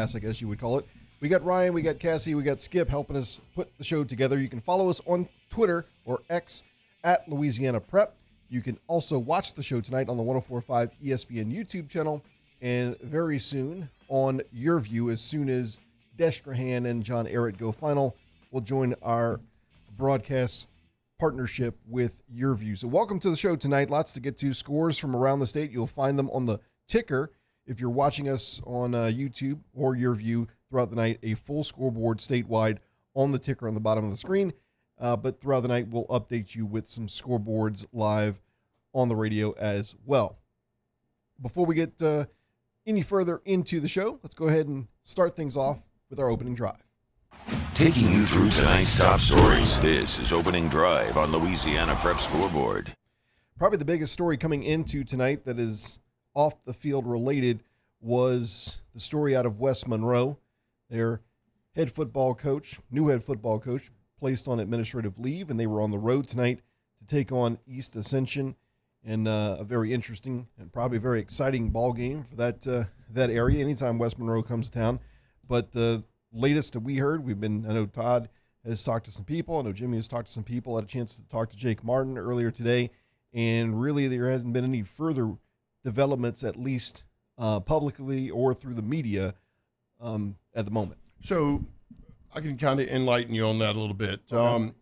class, I guess you would call it. We got Ryan, we got Cassie, we got Skip helping us put the show together. You can follow us on Twitter or X at Louisiana Prep. You can also watch the show tonight on the 104.5 ESPN YouTube channel, and very soon on Your View, as soon as Destrahan and John Ehret go final, we'll join our broadcast partnership with Your View. So welcome to the show tonight. Lots to get to. Scores from around the state. You'll find them on the ticker if you're watching us on YouTube or Your View throughout the night. A full scoreboard statewide on the ticker on the bottom of the screen. But throughout the night, we'll update you with some scoreboards live on the radio as well. Before we get any further into the show, let's go ahead and start things off with our opening drive. Taking you through tonight's top stories, this is Opening Drive on Louisiana Prep Scoreboard. Probably the biggest story coming into tonight that is off the field related was the story out of West Monroe. Their head football coach, new head football coach, placed on administrative leave, and they were on the road tonight to take on East Ascension in a very interesting and probably very exciting ball game for that area anytime West Monroe comes to town. But the latest that we heard, I know Todd has talked to some people. I know Jimmy has talked to some people. I had a chance to talk to Jake Martin earlier today, and really there hasn't been any further developments, at least publicly or through the media at the moment. So I can kind of enlighten you on that a little bit. Okay.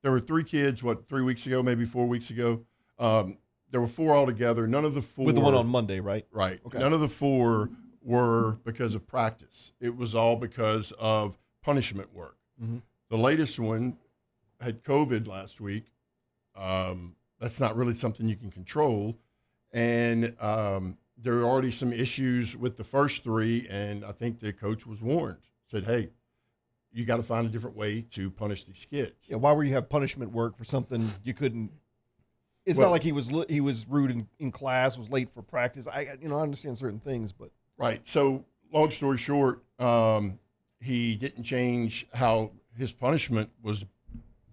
There were 3 kids, 3 weeks ago, maybe 4 weeks ago. There were 4 altogether. None of the 4. With the one on Monday, right? Right. Okay. None of the 4 were because of practice. It was all because of punishment work. Mm-hmm. The latest one had COVID last week. That's not really something you can control. And there are already some issues with the first 3, and I think the coach was warned, said, hey, you got to find a different way to punish these kids. Yeah, why would you have punishment work for something you couldn't? It's not like he was rude in class, was late for practice. I understand certain things, but right. So long story short, he didn't change how his punishment was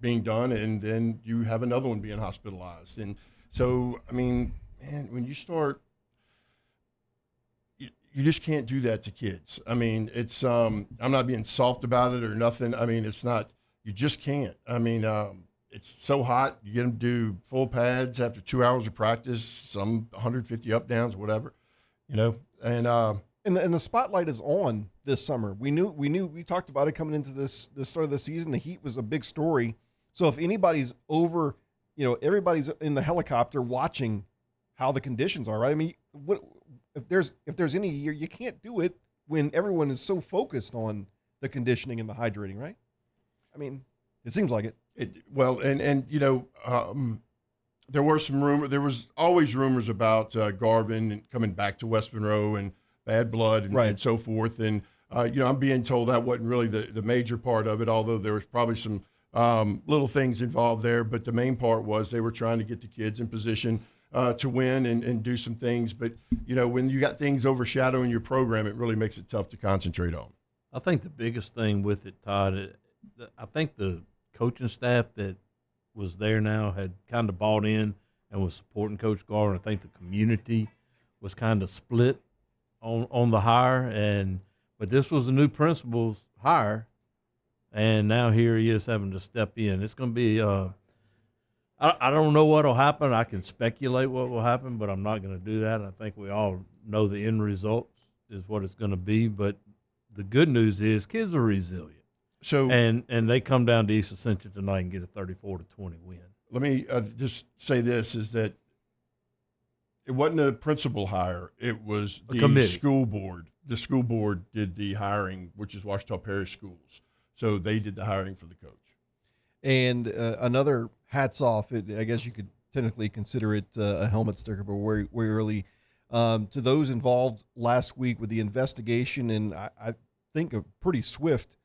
being done, and then you have another one being hospitalized. And so, I mean, man, when you start, you just can't do that to kids. I mean, it's I'm not being soft about it or nothing. I mean, it's not. You just can't. I mean, it's so hot. You get them to do full pads after 2 hours of practice, some 150 up downs, whatever, And the spotlight is on this summer. We talked about it coming into the start of the season. The heat was a big story. So if anybody's over, everybody's in the helicopter watching how the conditions are, right? I mean, if there's any year, you can't do it when everyone is so focused on the conditioning and the hydrating, right? I mean, it seems like it. There were some rumors. There was always rumors about Garvin coming back to West Monroe and bad blood and so forth. And, I'm being told that wasn't really the major part of it, although there was probably some little things involved there. But the main part was they were trying to get the kids in position to win and do some things. But, when you got things overshadowing your program, it really makes it tough to concentrate on. I think the biggest thing with it, Todd, I think the coaching staff that was there now had kind of bought in and was supporting Coach Garvin. I think the community was kind of split on the hire, but this was the new principal's hire, and now here he is having to step in. It's going to be I don't know what will happen. I can speculate what will happen, but I'm not going to do that. I think we all know the end result is what it's going to be, but the good news is kids are resilient. So and they come down to East Ascension tonight and get a 34-20 win. Let me just say this, is that it wasn't a principal hire. It was the school board. The school board did the hiring, which is Ouachita Parish Schools. So they did the hiring for the coach. And another hats off, I guess you could technically consider it a helmet sticker, but very, very early, to those involved last week with the investigation, and I think a pretty swift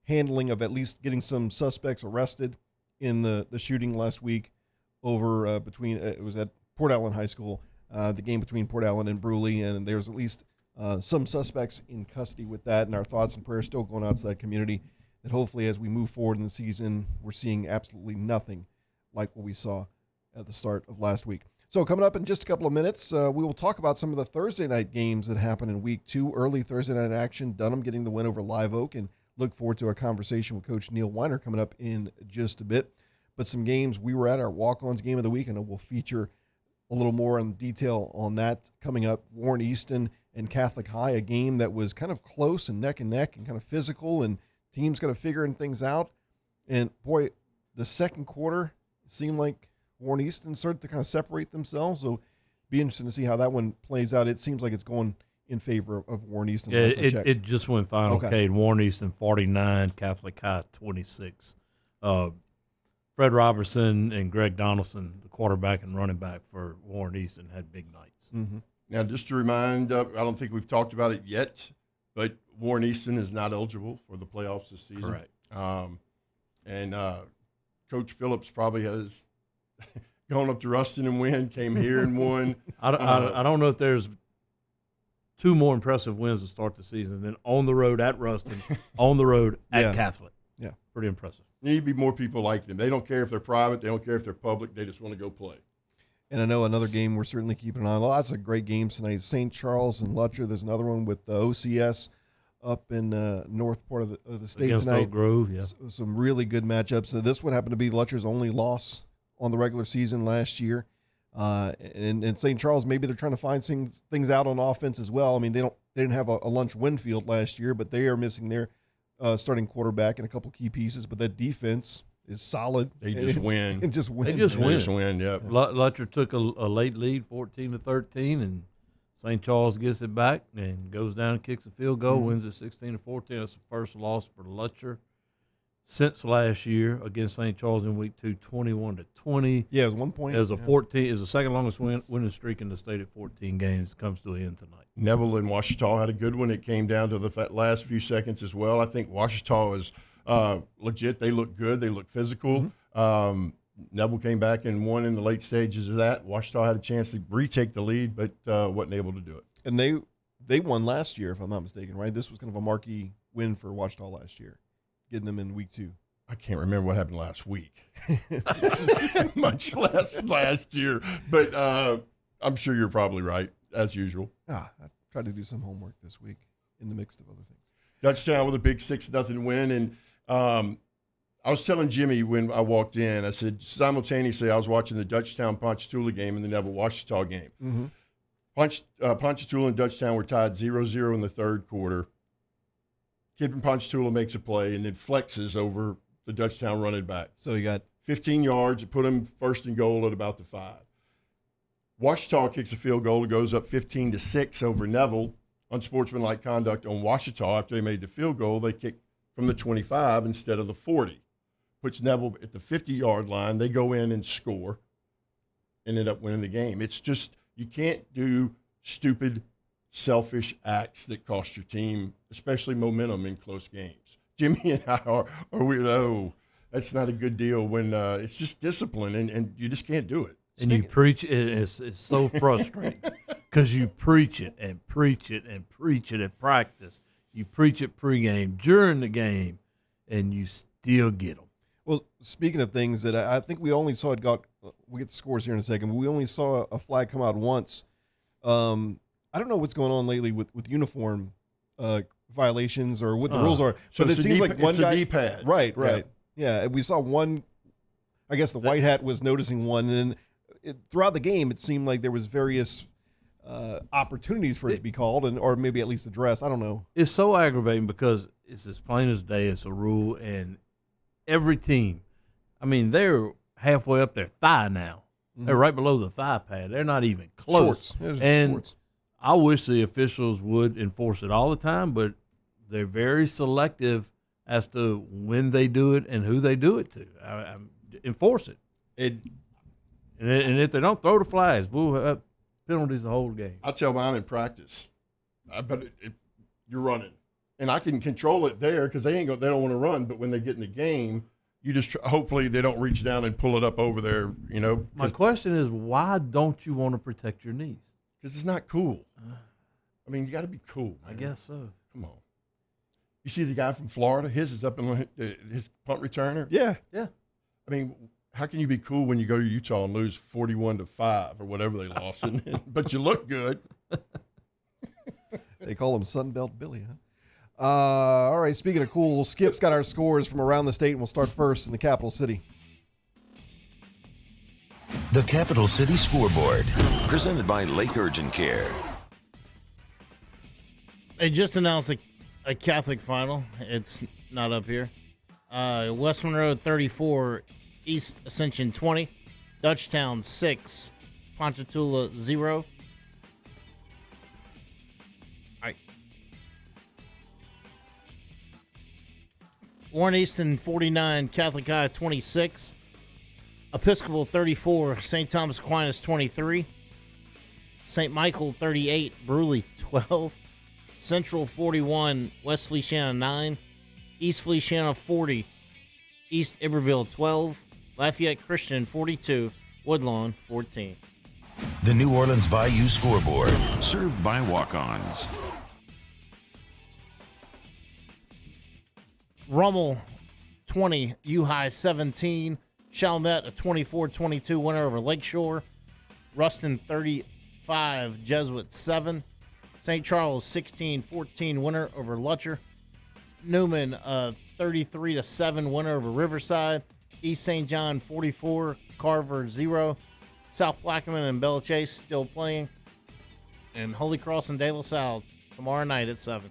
handling of at least getting some suspects arrested in the shooting last week over between it was at Port Allen High School, the game between Port Allen and Bruley, and there's at least some suspects in custody with that, and our thoughts and prayers still going out to that community, that hopefully as we move forward in the season, we're seeing absolutely nothing like what we saw at the start of last week. So coming up in just a couple of minutes, we will talk about some of the Thursday night games that happened in week 2. Early Thursday night action, Dunham getting the win over Live Oak, and look forward to our conversation with Coach Neil Weiner coming up in just a bit. But some games we were at, our walk-ons game of the week, and we'll feature a little more in detail on that coming up. Warren Easton and Catholic High, a game that was kind of close and neck and kind of physical, and teams kind of figuring things out. And boy, the second quarter seemed like Warren Easton started to kind of separate themselves. So be interesting to see how that one plays out. It seems like it's going in favor of Warren Easton. Yeah, it just went final. Okay, Warren Easton 49, Catholic High 26. Fred Robertson and Greg Donaldson, the quarterback and running back for Warren Easton, had big nights. Mm-hmm. Now, just to remind, I don't think we've talked about it yet, but Warren Easton is not eligible for the playoffs this season. Correct. And Coach Phillips probably has gone up to Ruston and win, came here and won. I don't know if there's two more impressive wins to start the season than on the road at Ruston, on the road at Catholic. Yeah. Pretty impressive. Need to be more people like them. They don't care if they're private. They don't care if they're public. They just want to go play. And I know another game we're certainly keeping an eye on. Lots of great games tonight. St. Charles and Lutcher. There's another one with the OCS up in north part of the state Against tonight. Oak Grove, yeah. Some really good matchups. So this one happened to be Lutcher's only loss on the regular season last year. And St. Charles, maybe they're trying to find things out on offense as well. I mean, they didn't have a Lunch Winfield last year, but they are missing their starting quarterback and a couple key pieces. But that defense is solid. They just win. They just win. They just win, yeah. Lutcher took a late lead, 14-13, and St. Charles gets it back and goes down and kicks a field goal, wins it 16-14. That's the first loss for Lutcher since last year against St. Charles in week 2, 21-20. Yeah, it was 1 point. It was the second longest winning streak in the state at 14 games. Comes to an end tonight. Neville and Ouachita had a good one. It came down to the last few seconds as well. I think Ouachita is legit. They look good. They look physical. Neville came back and won in the late stages of that. Ouachita had a chance to retake the lead, but wasn't able to do it. And they won last year, if I'm not mistaken, right? This was kind of a marquee win for Ouachita last year, getting them in week 2. I can't remember what happened last week, much less last year. But I'm sure you're probably right, as usual. I tried to do some homework this week in the mix of other things. Dutchtown with a big 6-0 win. And I was telling Jimmy when I walked in, I said simultaneously I was watching the Dutchtown-Ponchatoula game and the Neville-Ouachita game. Mm-hmm. Ponchatoula and Dutchtown were tied 0-0 in the third quarter. Kid from Ponchatoula makes a play and then flexes over the Dutchtown running back. So you got 15 yards. It put him first and goal at about the 5. Ouachita kicks a field goal. It goes up 15-6 over Neville. Unsportsmanlike conduct on Ouachita. After they made the field goal, they kicked from the 25 instead of the 40. Puts Neville at the 50-yard line. They go in and score. Ended up winning the game. It's just you can't do stupid, selfish acts that cost your team, especially momentum in close games. Jimmy and I are weirdo. That's not a good deal when it's just discipline, and you just can't do it. And you preach it. It's so frustrating because you preach it and preach it and preach it at practice. You preach it pregame, during the game, and you still get them. Well, speaking of things that I think we only saw we'll get the scores here in a second, but we only saw a flag come out once. I don't know what's going on lately with uniform violations or what the rules are. So but it seems like one guy. D-pads. Right. Yeah, we saw one. I guess the white hat was noticing one, and then throughout the game, it seemed like there was various opportunities for it to be called or maybe at least addressed. I don't know. It's so aggravating because it's as plain as day. It's a rule, and every team, I mean, they're halfway up their thigh now. Mm-hmm. They're right below the thigh pad. They're not even close. Shorts. And shorts. I wish the officials would enforce it all the time, but they're very selective as to when they do it and who they do it to. Enforce it. And if they don't, throw the flags. We'll have penalties the whole game. I tell mine in practice, but you're running. And I can control it there because they don't want to run. But when they get in the game, you just hopefully they don't reach down and pull it up over there. My question is, why don't you want to protect your knees? Because it's not cool. I mean, you got to be cool, man. I guess so. Come on. You see the guy from Florida? His is up in his punt returner. Yeah. I mean, how can you be cool when you go to Utah and lose 41-5 or whatever they lost, but you look good? They call him Sunbelt Billy, huh? All right, speaking of cool, Skip's got our scores from around the state, and we'll start first in the capital city. The Capital City Scoreboard, presented by Lake Urgent Care. They just announced a Catholic final. It's not up here. West Monroe 34, East Ascension 20, Dutchtown 6, Ponchatoula 0. Warren Easton 49, Catholic High 26, Episcopal 34, St. Thomas Aquinas 23, St. Michael 38, Bruley 12, Central 41, West Feliciana 9, East Feliciana 40, East Iberville 12, Lafayette Christian 42, Woodlawn 14. The New Orleans Bayou Scoreboard, served by walk-ons. Rummel 20, U-High 17, Chalmette a 24-22 winner over Lakeshore, Ruston 35, Jesuit 7, St. Charles 16-14 winner over Lutcher, Newman 33-7 winner over Riverside, East St. John 44, Carver 0, South Plaquemine and Bella Chase still playing, and Holy Cross and De La Salle tomorrow night at 7.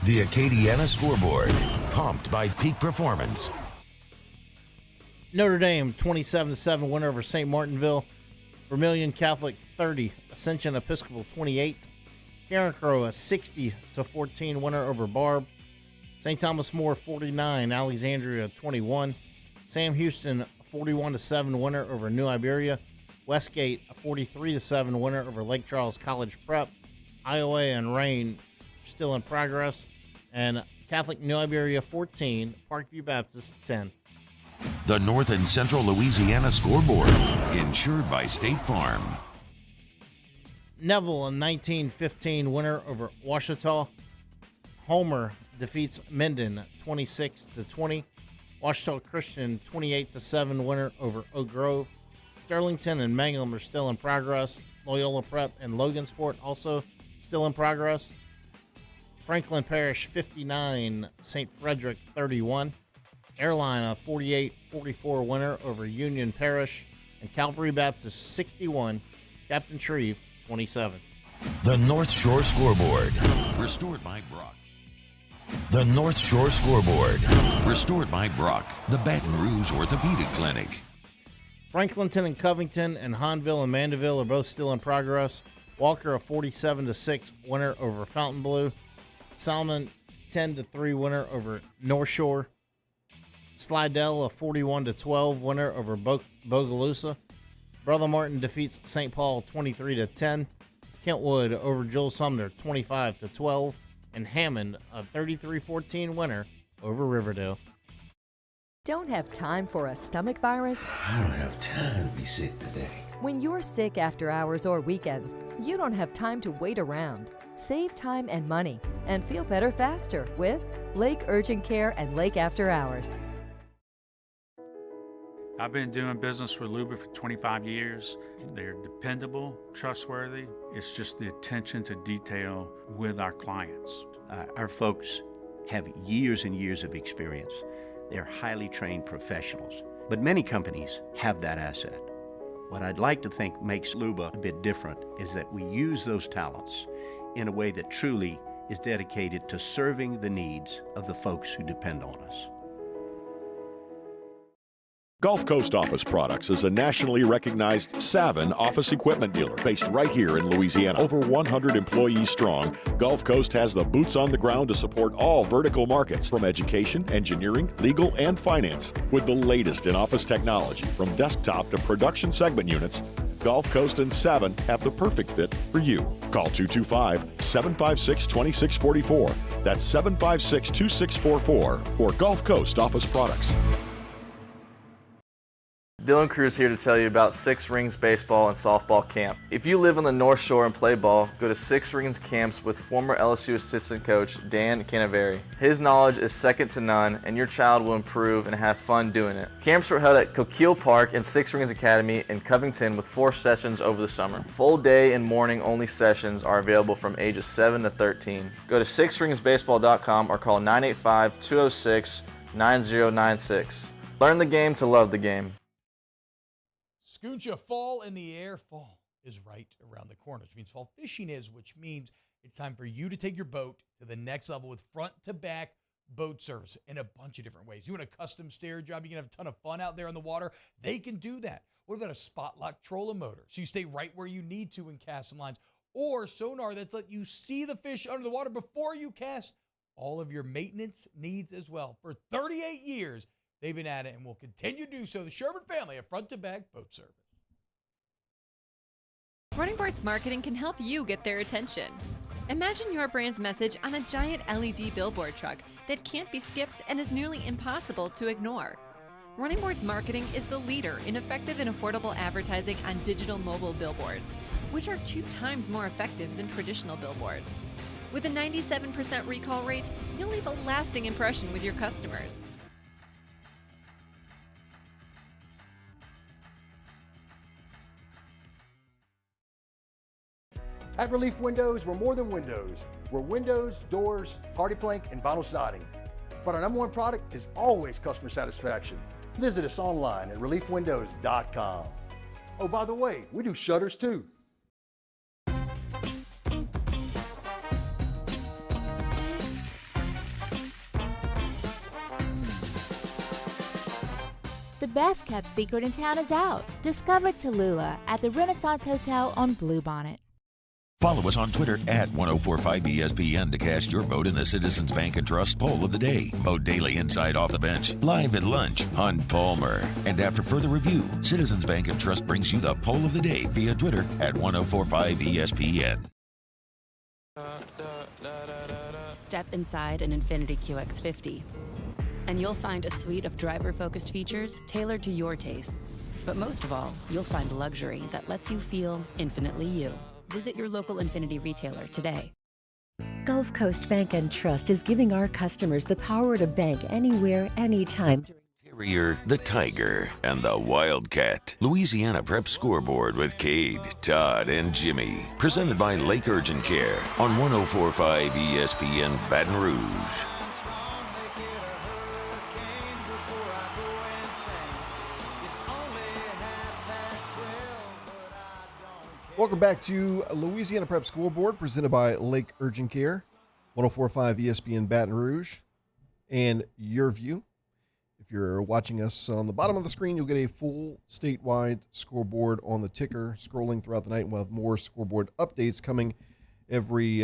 The Acadiana Scoreboard, pumped by Peak Performance. Notre Dame 27-7 winner over St. Martinville, Vermilion Catholic 30, Ascension Episcopal 28, Carencro a 60-14 winner over Barb, St. Thomas More 49, Alexandria 21, Sam Houston 41-7 winner over New Iberia, Westgate a 43-7 winner over Lake Charles College Prep, Iowa and Rain still in progress, and Catholic New Iberia 14, Parkview Baptist 10. The North and Central Louisiana Scoreboard, insured by State Farm. Neville a 19-15 winner over Ouachita. Homer defeats Minden 26-20. Ouachita Christian 28-7 winner over Oak Grove. Sterlington and Mangum are still in progress. Loyola Prep and Logansport also still in progress. Franklin Parish 59, St. Frederick 31. Airline a 48-44 winner over Union Parish. And Calvary Baptist 61, Captain Shreve 27. The North Shore Scoreboard, restored by Brock. The North Shore Scoreboard, restored by Brock, the Baton Rouge Orthopedic Clinic. Franklinton and Covington and Hahnville and Mandeville are both still in progress. Walker a 47-6 winner over Fontainebleau. Salmon 10-3 winner over North Shore. Slidell a 41-12 winner over Bogalusa. Brother Martin defeats St. Paul 23-10. Kentwood over Joel Sumner 25-12. And Hammond a 33-14 winner over Riverdale. Don't have time for a stomach virus? I don't have time to be sick today. When you're sick after hours or weekends, you don't have time to wait around. Save time and money and feel better faster with Lake Urgent Care and Lake After Hours. I've been doing business with Luba for 25 years. They're dependable, trustworthy. It's just the attention to detail with our clients. Our folks have years and years of experience. They're highly trained professionals, but many companies have that asset. What I'd like to think makes Luba a bit different is that we use those talents in a way that truly is dedicated to serving the needs of the folks who depend on us. Gulf Coast Office Products is a nationally recognized Savin office equipment dealer based right here in Louisiana. Over 100 employees strong, Gulf Coast has the boots on the ground to support all vertical markets from education, engineering, legal, and finance. With the latest in office technology from desktop to production segment units, Gulf Coast and Savin have the perfect fit for you. Call 225-756-2644. That's 756-2644 for Gulf Coast Office Products. Dylan Cruz here to tell you about Six Rings Baseball and Softball Camp. If you live on the North Shore and play ball, go to Six Rings Camps with former LSU assistant coach Dan Canaveri. His knowledge is second to none, and your child will improve and have fun doing it. Camps were held at Coquille Park and Six Rings Academy in Covington with 4 sessions over the summer. Full day and morning only sessions are available from ages 7 to 13. Go to sixringsbaseball.com or call 985-206-9096. Learn the game to love the game. Scooncha, fall in the air. Fall is right around the corner, which means fall fishing is, which means it's time for you to take your boat to the next level with front-to-back boat service in a bunch of different ways. You want a custom stair job, you can have a ton of fun out there on the water. They can do that. What about a spot lock trolling motor? So you stay right where you need to in casting lines. Or sonar that's let you see the fish under the water before you cast. All of your maintenance needs as well. For 38 years, they've been at it and will continue to do so. The Sherman family of front-to-back boat service. Running Boards Marketing can help you get their attention. Imagine your brand's message on a giant LED billboard truck that can't be skipped and is nearly impossible to ignore. Running Boards Marketing is the leader in effective and affordable advertising on digital mobile billboards, which are 2 times more effective than traditional billboards. With a 97% recall rate, you'll leave a lasting impression with your customers. At Relief Windows, we're more than windows. We're windows, doors, hardy plank, and vinyl siding. But our number one product is always customer satisfaction. Visit us online at reliefwindows.com. Oh, by the way, we do shutters too. The best kept secret in town is out. Discover Tallulah at the Renaissance Hotel on Bluebonnet. Follow us on Twitter at 1045ESPN to cast your vote in the Citizens Bank and Trust Poll of the Day. Vote daily inside Off the Bench, live at lunch on Palmer. And after further review, Citizens Bank and Trust brings you the Poll of the Day via Twitter at 1045ESPN. Step inside an Infiniti QX50, and you'll find a suite of driver-focused features tailored to your tastes. But most of all, you'll find luxury that lets you feel infinitely you. Visit your local Infiniti retailer today. Gulf Coast Bank and Trust is giving our customers the power to bank anywhere, anytime. Terrier, the Tiger, and the Wildcat. Louisiana Prep Scoreboard with Cade, Todd, and Jimmy. Presented by Lake Urgent Care on 1045 ESPN Baton Rouge. Welcome back to Louisiana Prep Scoreboard, presented by Lake Urgent Care, 1045 ESPN Baton Rouge, and Your View. If you're watching us on the bottom of the screen, you'll get a full statewide scoreboard on the ticker, scrolling throughout the night, and we'll have more scoreboard updates coming every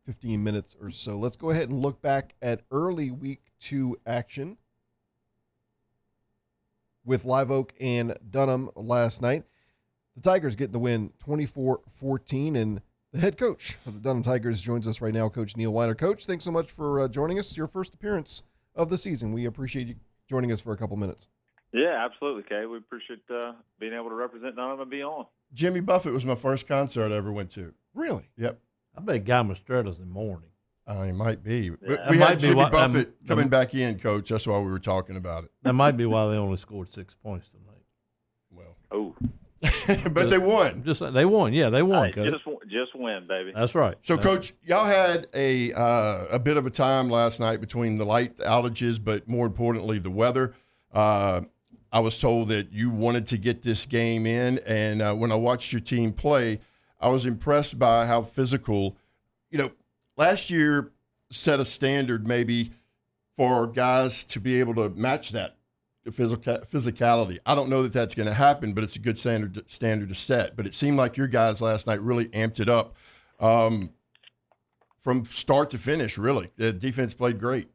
15 minutes or so. Let's go ahead and look back at early Week 2 action with Live Oak and Dunham last night. The Tigers getting the win 24-14, and the head coach of the Dunham Tigers joins us right now, Coach Neil Weiner. Coach, thanks so much for joining us. Your first appearance of the season. We appreciate you joining us for a couple minutes. Yeah, absolutely, Kay. We appreciate being able to represent Dunham and be on. Jimmy Buffett was my first concert I ever went to. Really? Yep. I bet Guy Mastretta's in mourning. He might be. Yeah. We had Jimmy Buffett coming back in, Coach. That's why we were talking about it. That might be why they only scored 6 points tonight. Oh. But they won. They won. Yeah, they won, Coach. Just win, baby. That's right. So, Coach, y'all had a bit of a time last night between the light outages, but more importantly, the weather. I was told that you wanted to get this game in, and when I watched your team play, I was impressed by how physical. You know, last year set a standard maybe for guys to be able to match that physicality. I don't know that that's going to happen, but it's a good standard to set. But it seemed like your guys last night really amped it up from start to finish. Really, the defense played great.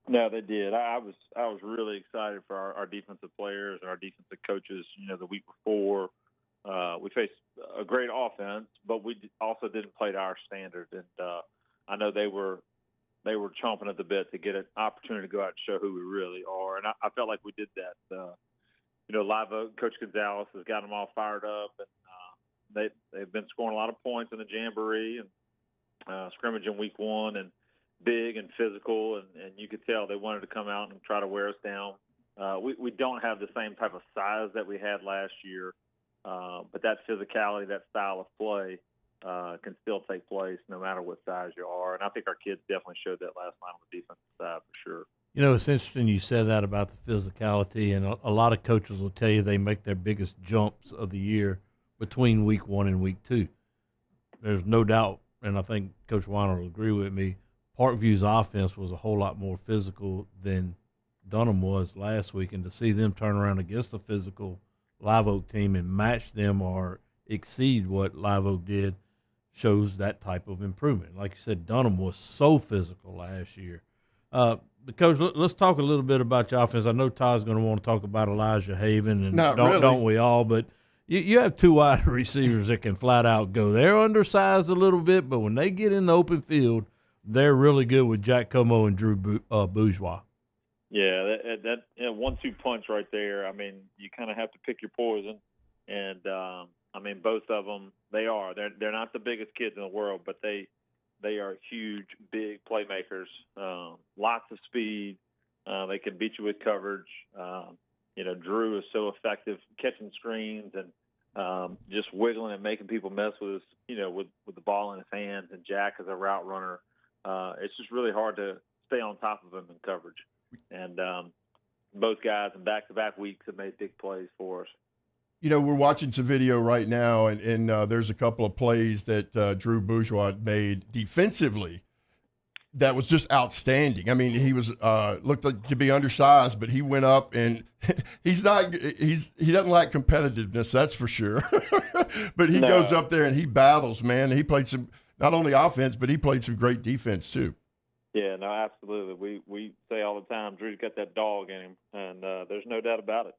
No, they did. I was really excited for our defensive players and our defensive coaches. You know, the week before we faced a great offense, but we also didn't play to our standard. And I know they were chomping at the bit to get an opportunity to go out and show who we really are. And I felt like we did that, Live Oak, Coach Gonzalez has got them all fired up, and they've been scoring a lot of points in the Jamboree and scrimmage in week 1, and big and physical, and you could tell they wanted to come out and try to wear us down. We don't have the same type of size that we had last year, but that physicality, that style of play can still take place no matter what size you are. And I think our kids definitely showed that last night on the defensive side for sure. It's interesting you said that about the physicality, and a lot of coaches will tell you they make their biggest jumps of the year between week 1 and week 2. There's no doubt, and I think Coach Weiner will agree with me, Parkview's offense was a whole lot more physical than Dunham was last week, and to see them turn around against a physical Live Oak team and match them or exceed what Live Oak did shows that type of improvement. Like you said, Dunham was so physical last year. But Coach, let's talk a little bit about your offense. I know Todd's going to want to talk about Elijah Haven, and don't we all? But you have 2 wide receivers that can flat out go. They're undersized a little bit, but when they get in the open field, they're really good with Jack Como and Drew Bourgeois. Yeah, that 1-2 punch right there. I mean, you kind of have to pick your poison, and I mean, both of them, they're not the biggest kids in the world, but they are huge, big playmakers. Lots of speed. They can beat you with coverage. Drew is so effective catching screens and just wiggling and making people mess with with the ball in his hands. And Jack is a route runner. It's just really hard to stay on top of him in coverage. And both guys in back-to-back weeks have made big plays for us. We're watching some video right now, and there's a couple of plays that Drew Bourgeois made defensively that was just outstanding. I mean, he was looked like to be undersized, but he went up, and he doesn't lack competitiveness, that's for sure. But he goes up there and he battles, man. He played some not only offense, but he played some great defense too. Yeah, no, absolutely. We say all the time, Drew's got that dog in him, and there's no doubt about it.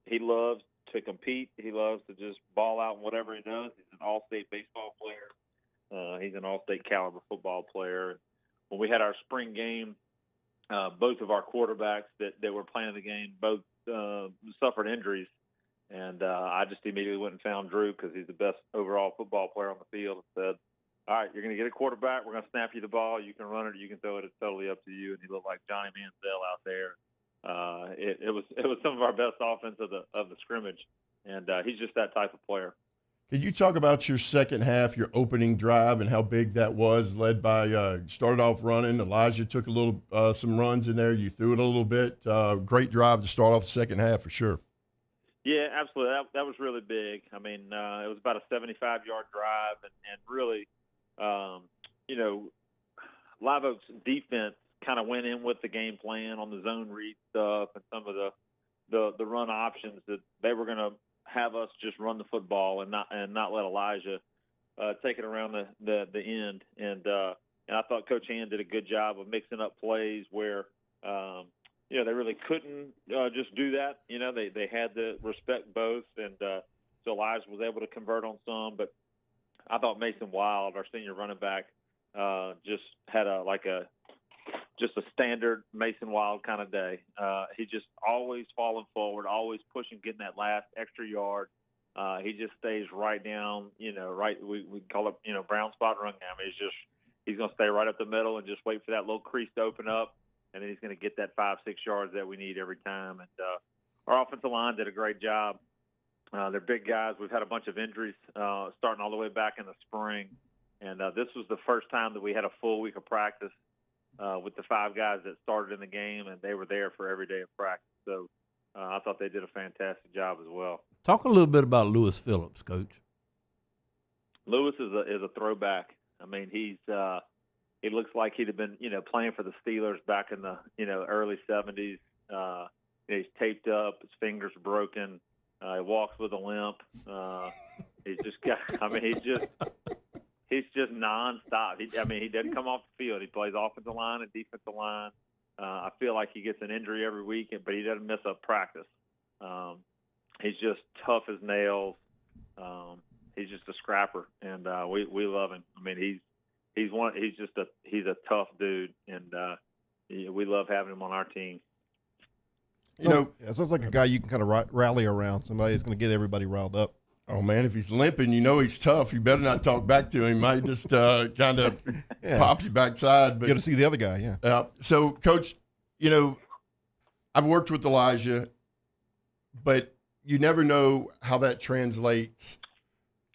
He loves to compete. He loves to just ball out in whatever he does. He's an all-state baseball player. He's an all-state caliber football player. When we had our spring game, both of our quarterbacks that were playing the game both suffered injuries. And I just immediately went and found Drew because he's the best overall football player on the field and said, all right, you're going to get a quarterback. We're going to snap you the ball. You can run it or you can throw it. It's totally up to you. And he looked like Johnny Manziel out there. It was some of our best offense of the scrimmage, and he's just that type of player. Can you talk about your second half, your opening drive, and how big that was? Led by started off running. Elijah took a little some runs in there. You threw it a little bit. Great drive to start off the second half for sure. Yeah, absolutely. That was really big. I mean, it was about a 75-yard drive, and really, Live Oak's defense kind of went in with the game plan on the zone read stuff and some of the run options that they were going to have us just run the football and not let Elijah take it around the end. And I thought Coach Hand did a good job of mixing up plays where they really couldn't just do that. They had to respect both, and so Elijah was able to convert on some. But I thought Mason Wild, our senior running back, just had a standard Mason Wild kind of day. He just always falling forward, always pushing, getting that last extra yard. He just stays right down, right. We call it, brown spot run game. He's going to stay right up the middle and just wait for that little crease to open up, and then he's going to get that 5-6 yards that we need every time. And our offensive line did a great job. They're big guys. We've had a bunch of injuries starting all the way back in the spring, and this was the first time that we had a full week of practice with the 5 guys that started in the game, and they were there for every day of practice. So I thought they did a fantastic job as well. Talk a little bit about Lewis Phillips, Coach. Lewis is a throwback. I mean, he looks like he'd have been, playing for the Steelers back in the, early 70s. He's taped up, his fingers broken. He walks with a limp. He's just nonstop. He doesn't come off the field. He plays offensive line and defensive line. I feel like he gets an injury every week, but he doesn't miss a practice. He's just tough as nails. He's just a scrapper, and we love him. I mean, he's a tough dude, and we love having him on our team. it sounds like a guy you can kind of rally around. Somebody that's going to get everybody riled up. Oh, man, if he's limping, he's tough. You better not talk back to him. He might just kind of pop you backside. But you got to see the other guy, yeah. So, Coach, I've worked with Elijah, but you never know how that translates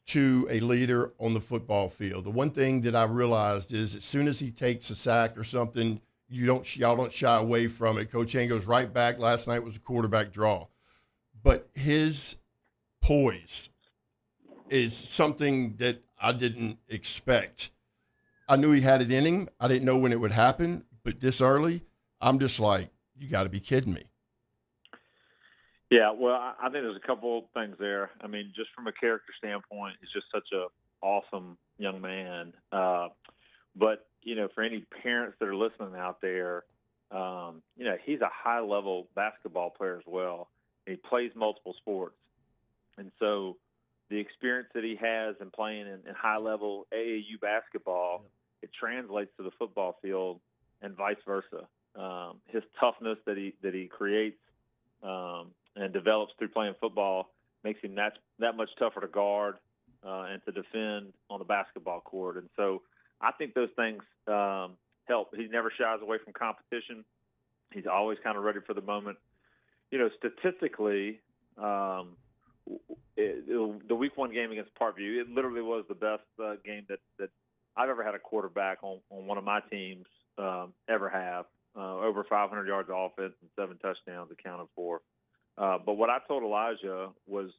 to a leader on the football field. The one thing that I realized is as soon as he takes a sack or something, y'all don't shy away from it. Coach Hand goes right back. Last night was a quarterback draw. But his poise is something that I didn't expect. I knew he had it in him. I didn't know when it would happen, but this early, I'm just like, you got to be kidding me. Yeah, well, I think there's a couple things there. I mean, just from a character standpoint, he's just such a awesome young man. But, for any parents that are listening out there, he's a high-level basketball player as well. He plays multiple sports. And so the experience that he has in playing in high-level AAU basketball, it translates to the football field and vice versa. His toughness that he creates and develops through playing football makes him that much tougher to guard and to defend on the basketball court. And so I think those things help. He never shies away from competition. He's always kind of ready for the moment. Statistically, the Week 1 game against Parkview, it literally was the best game that I've ever had a quarterback on one of my teams ever have. Over 500 yards of offense and 7 touchdowns accounted for. But what I told Elijah was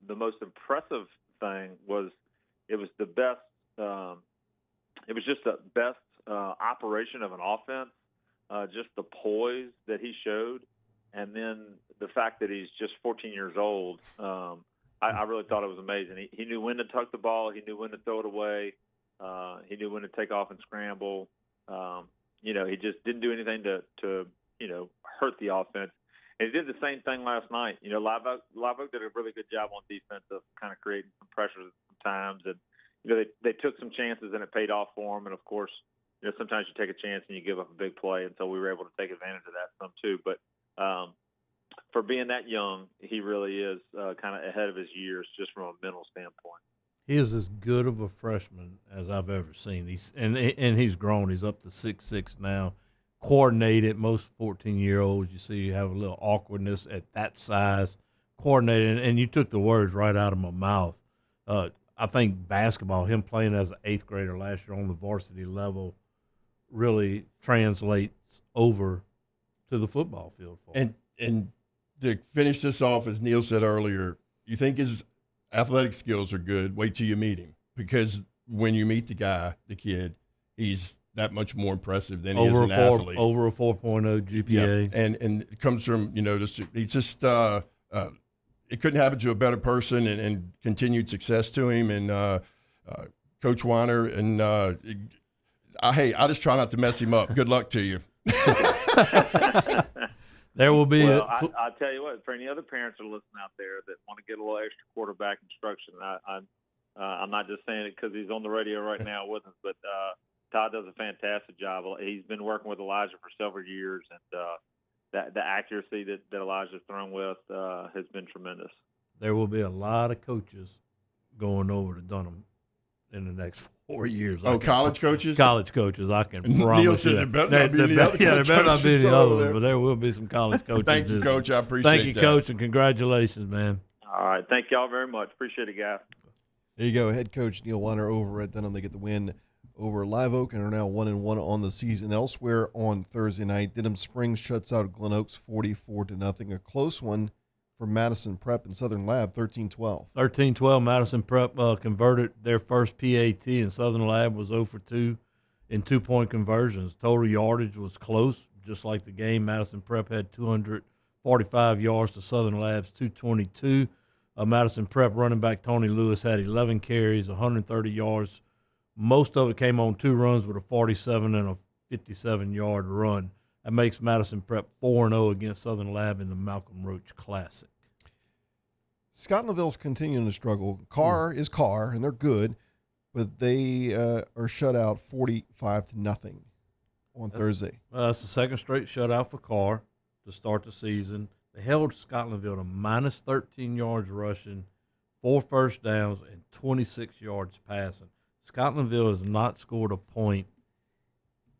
the most impressive thing was it was the best. It was just the best operation of an offense. Just the poise that he showed, and then the fact that he's just 14 years old. I really thought it was amazing. He knew when to tuck the ball. He knew when to throw it away. He knew when to take off and scramble. He just didn't do anything to hurt the offense. And he did the same thing last night. Live Oak did a really good job on defense of kind of creating some pressure sometimes. And, they took some chances and it paid off for them. And, of course, sometimes you take a chance and you give up a big play. And so we were able to take advantage of that some too. But for being that young, he really is kind of ahead of his years just from a mental standpoint. He is as good of a freshman as I've ever seen. He's grown. He's up to 6'6" now. Coordinated. Most 14-year-olds you see have a little awkwardness at that size. Coordinated, and you took the words right out of my mouth. I think basketball, him playing as an 8th grader last year on the varsity level, really translates over to the football field for him. And to finish this off, as Neil said earlier, you think his athletic skills are good, wait till you meet him. Because when you meet the kid, he's that much more impressive than he is an athlete. Over a 4.0 GPA. Yeah. And it comes from, he's just it couldn't happen to a better person and continued success to him. And Coach Weiner, and I just try not to mess him up. Good luck to you. There will be. Well, I'll tell you what. For any other parents that are listening out there that want to get a little extra quarterback instruction, I'm not just saying it because he's on the radio right now with us, but Todd does a fantastic job. He's been working with Elijah for several years, and the accuracy that Elijah's thrown with has been tremendous. There will be a lot of coaches going over to Dunham in the next 4 years. College coaches? College coaches, I can promise Neil said you. there better not be any other coaches. Yeah, there better not be any other ones, but there will be some college coaches. Thank you, Coach. I appreciate it. Thank you, Coach, and congratulations, man. All right. Thank y'all very much. Appreciate it, guys. There you go. Head coach Neil Weiner over at Dunham. They get the win over Live Oak and are now 1-1 on the season. Elsewhere on Thursday night, Denham Springs shuts out Glen Oaks 44-0. A close one for Madison Prep and Southern Lab, 13-12. 13-12. Madison Prep converted their first PAT, and Southern Lab was 0 for 2 in 2-point conversions. Total yardage was close, just like the game. Madison Prep had 245 yards to Southern Lab's 222. Madison Prep running back Tony Lewis had 11 carries, 130 yards. Most of it came on 2 runs with a 47 and a 57-yard run. That makes Madison Prep 4-0 against Southern Lab in the Malcolm Roach Classic. Scotlandville's continuing to struggle. Carr is Carr, and they're good, but they are shut out 45-0 on Thursday. That's the second straight shutout for Carr to start the season. They held Scotlandville to minus 13 yards rushing, 4 first downs, and 26 yards passing. Scotlandville has not scored a point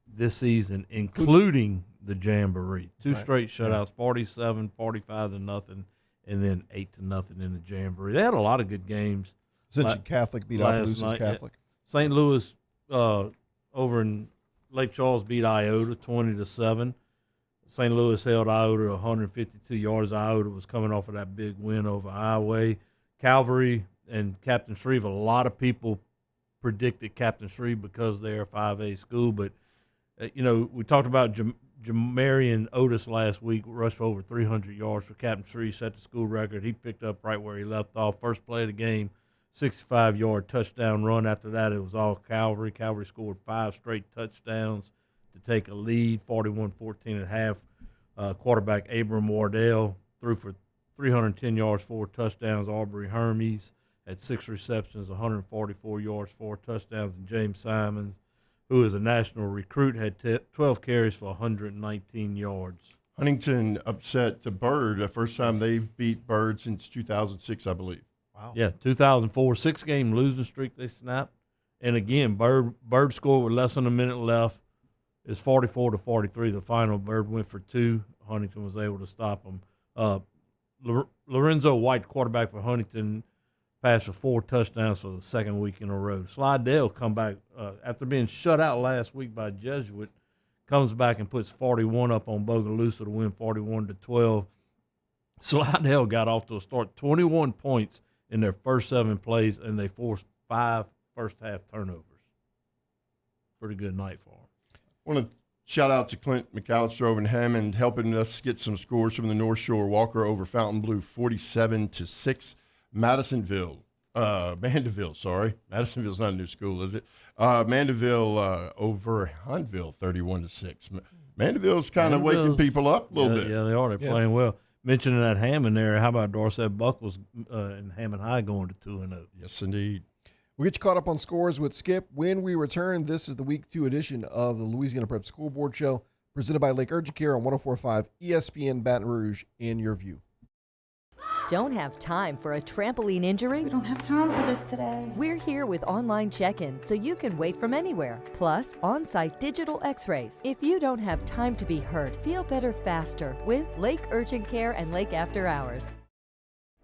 this season, including the Jamboree. Two straight shutouts, 47, 45 to nothing, and then 8 to nothing in the Jamboree. They had a lot of good games. Essentially, Catholic beat Opelousas Catholic. St. Louis over in Lake Charles beat Iota 20-7. St. Louis held Iota to 152 yards. Iota was coming off of that big win over Iowa. Calvary and Captain Shreve, a lot of people predicted Captain Shreve because they're a 5A school. But, we talked about Jamarian Otis last week, rushed for over 300 yards for Captain Shreve, set the school record. He picked up right where he left off. First play of the game, 65-yard touchdown run. After that, it was all Calvary. Calvary scored 5 straight touchdowns to take a lead, 41-14 at half. Quarterback Abram Wardell threw for 310 yards, 4 touchdowns. Aubrey Hermes had 6 receptions, 144 yards, 4 touchdowns. And James Simons, who is a national recruit, had 12 carries for 119 yards. Huntington upset to Byrd, the first time they've beat Byrd since 2006, I believe. Wow. Yeah, 2004, 6-game losing streak they snapped. And again, Byrd scored with less than a minute left. It's 44-43. The final, Byrd went for 2. Huntington was able to stop them. Lorenzo White, quarterback for Huntington, passed for 4 touchdowns for the second week in a row. Slidell come back after being shut out last week by Jesuit, comes back and puts 41 up on Bogalusa to win 41-12. Slidell got off to a start, 21 points in their first 7 plays, and they forced 5 first-half turnovers. Pretty good night for them. I want to shout out to Clint McAllister over in Hammond, helping us get some scores from the North Shore. Walker over Fountain Blue, 47-6. Mandeville, sorry. Madisonville's not a new school, is it? Mandeville over Huntville, 31-6. Mandeville's kind of waking people up a little bit. Yeah, they are. They're playing well. Mentioning that Hammond there, how about Dorset Buckles and Hammond High going to 2-0? Yes, indeed. We'll get you caught up on scores with Skip. When we return, this is the Week 2 edition of the Louisiana Prep Scoreboard Show, presented by Lake Urgent Care on 104.5 ESPN Baton Rouge, in your view. Don't have time for a trampoline injury? We don't have time for this today. We're here with online check-in so you can wait from anywhere. Plus, on-site digital x-rays. If you don't have time to be hurt, feel better faster with Lake Urgent Care and Lake After Hours.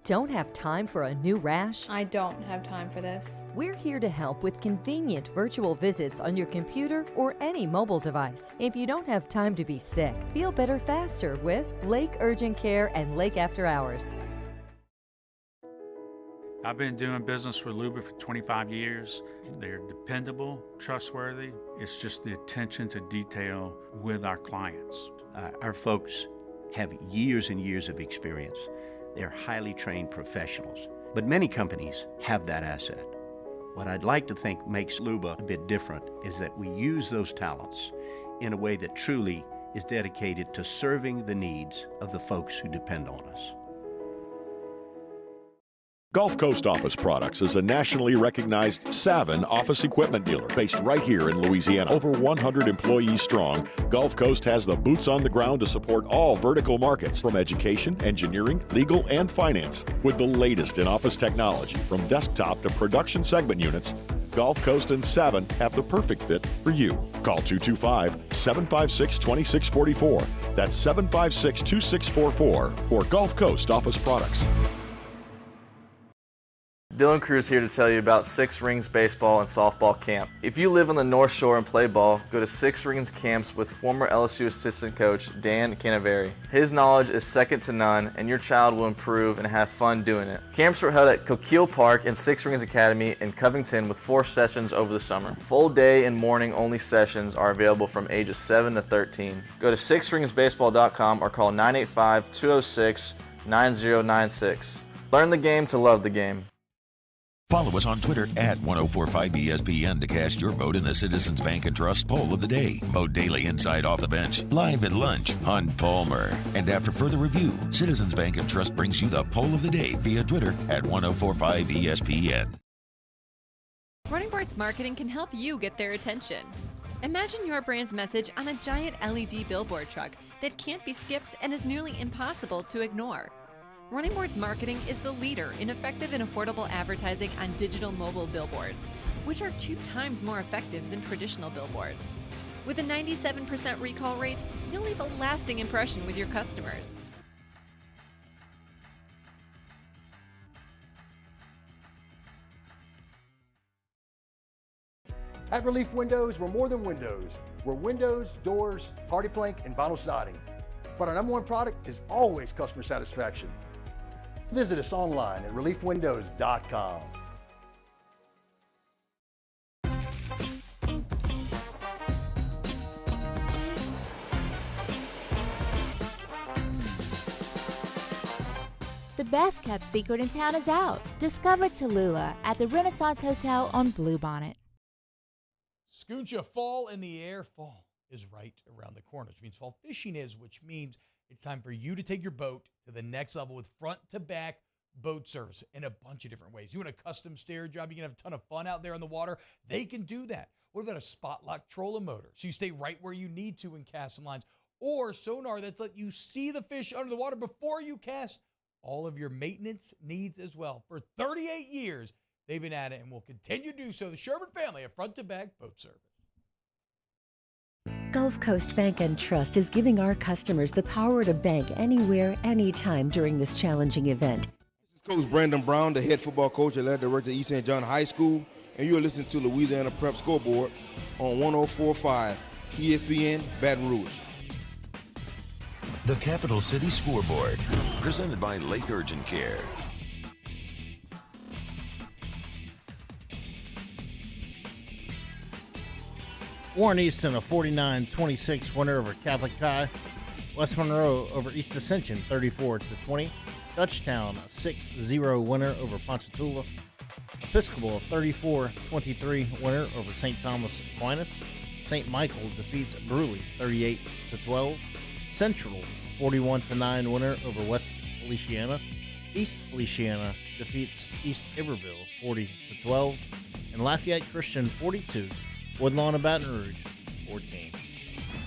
Don't have time for a new rash? I don't have time for this. We're here to help with convenient virtual visits on your computer or any mobile device. If you don't have time to be sick, feel better faster with Lake Urgent Care and Lake After Hours. I've been doing business with Luba for 25 years. They're dependable, trustworthy. It's just the attention to detail with our clients. Our folks have years and years of experience. They're highly trained professionals, but many companies have that asset. What I'd like to think makes Luba a bit different is that we use those talents in a way that truly is dedicated to serving the needs of the folks who depend on us. Gulf Coast Office Products is a nationally recognized Savin office equipment dealer based right here in Louisiana. Over 100 employees strong, Gulf Coast has the boots on the ground to support all vertical markets, from education, engineering, legal, and finance. With the latest in office technology, from desktop to production segment units, Gulf Coast and Savin have the perfect fit for you. Call 225-756-2644. That's 756-2644 for Gulf Coast Office Products. Dylan Cruz here to tell you about Six Rings Baseball and Softball Camp. If you live on the North Shore and play ball, go to Six Rings Camps with former LSU assistant coach Dan Canaveri. His knowledge is second to none, and your child will improve and have fun doing it. Camps were held at Coquille Park and Six Rings Academy in Covington with 4 sessions over the summer. Full day and morning only sessions are available from ages 7 to 13. Go to sixringsbaseball.com or call 985-206-9096. Learn the game to love the game. Follow us on Twitter at 1045ESPN to cast your vote in the Citizens Bank and Trust poll of the day. Vote daily inside Off the Bench, live at lunch, on Palmer. And after further review, Citizens Bank and Trust brings you the poll of the day via Twitter at 1045ESPN. Running Boards Marketing can help you get their attention. Imagine your brand's message on a giant LED billboard truck that can't be skipped and is nearly impossible to ignore. Running Boards Marketing is the leader in effective and affordable advertising on digital mobile billboards, which are 2 times more effective than traditional billboards. With a 97% recall rate, you'll leave a lasting impression with your customers. At Relief Windows, we're more than windows. We're windows, doors, hardy plank, and vinyl siding. But our #1 product is always customer satisfaction. Visit us online at reliefwindows.com. The best kept secret in town is out. Discover Tallulah at the Renaissance Hotel on Bluebonnet. Scooncha, fall in the air. Fall is right around the corner, which means fall fishing is, which means it's time for you to take your boat to the next level with front-to-back boat service in a bunch of different ways. You want a custom stair job, you can have a ton of fun out there on the water, they can do that. What about a spot lock trolling motor? So you stay right where you need to in casting lines, or sonar that's let you see the fish under the water before you cast. All of your maintenance needs as well. For 38 years, they've been at it and will continue to do so. The Sherman family of front-to-back boat service. Gulf Coast Bank and Trust is giving our customers the power to bank anywhere, anytime during this challenging event. This is Coach Brandon Brown, the head football coach at Director East St. John High School, and you're listening to Louisiana Prep Scoreboard on 104.5 ESPN Baton Rouge. The Capital City Scoreboard, presented by Lake Urgent Care. Warren Easton, a 49-26 winner over Catholic High. West Monroe over East Ascension, 34-20. Dutchtown, a 6-0 winner over Ponchatoula. Episcopal, a 34-23 winner over St. Thomas Aquinas. St. Michael defeats Bruley, 38-12. Central, 41-9 winner over West Feliciana. East Feliciana defeats East Iberville, 40-12. And Lafayette Christian, 42. Woodlawn of Baton Rouge, 14.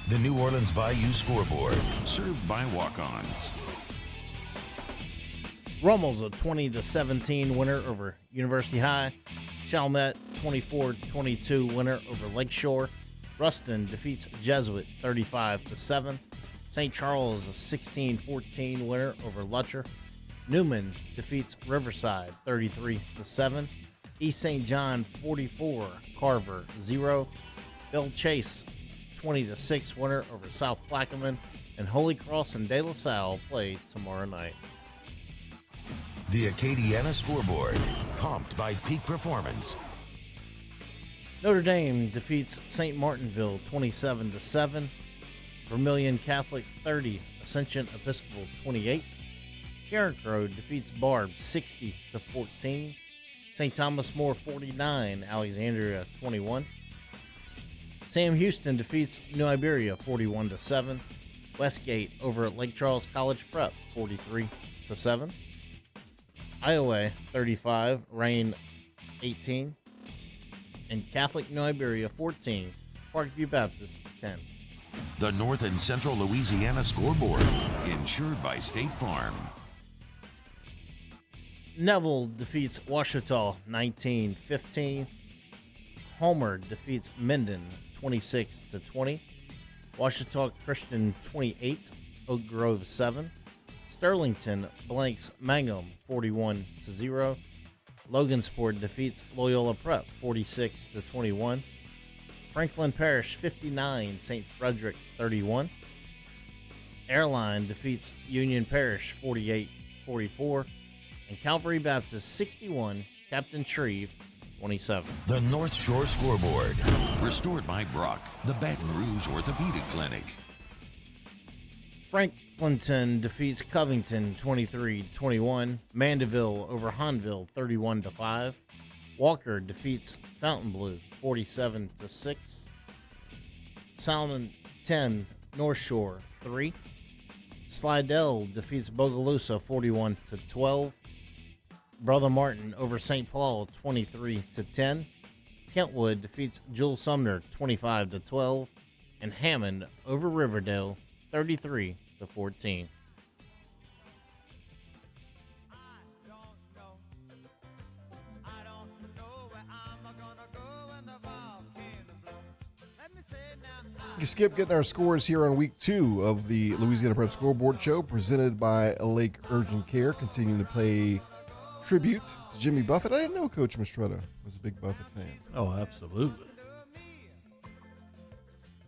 The New Orleans Bayou Scoreboard, served by walk-ons. Rummel's a 20-17 winner over University High. Chalmette, 24-22 winner over Lakeshore. Ruston defeats Jesuit, 35-7. St. Charles, a 16-14 winner over Lutcher. Newman defeats Riverside, 33-7. East St. John, 44, Carver, 0. Bill Chase, 20-6 winner over South Plaquemine. And Holy Cross and De La Salle play tomorrow night. The Acadiana Scoreboard, pumped by Peak Performance. Notre Dame defeats St. Martinville, 27-7. Vermilion Catholic, 30. Ascension Episcopal, 28. Carencro defeats Barb, 60-14. St. Thomas More, 49. Alexandria, 21. Sam Houston defeats New Iberia, 41-7. Westgate over at Lake Charles College Prep, 43-7. Iowa, 35. Rain, 18. And Catholic New Iberia, 14. Parkview Baptist, 10. The North and Central Louisiana Scoreboard, insured by State Farm. Neville defeats Ouachita, 19-15. Homer defeats Minden, 26-20. Ouachita Christian, 28. Oak Grove, 7. Sterlington blanks Mangum, 41-0. Logansport defeats Loyola Prep, 46-21. Franklin Parish, 59. St. Frederick, 31. Airline defeats Union Parish, 48-44. And Calvary Baptist, 61. Captain Shreve, 27. The North Shore Scoreboard, restored by Brock, the Baton Rouge Orthopedic Clinic. Franklinton defeats Covington, 23-21. Mandeville over Hanville, 31-5. Walker defeats Fontainebleau, 47-6. Salmon, 10. North Shore, 3. Slidell defeats Bogalusa, 41-12. Brother Martin over St. Paul, 23-10. Kentwood defeats Jewel Sumner 25-12, and Hammond over Riverdale 33-14. Skip getting our scores here on week 2 of the Louisiana Prep Scoreboard Show, presented by Lake Urgent Care, continuing to pay tribute to Jimmy Buffett. I didn't know Coach Mistretta was a big Buffett fan. Oh, absolutely.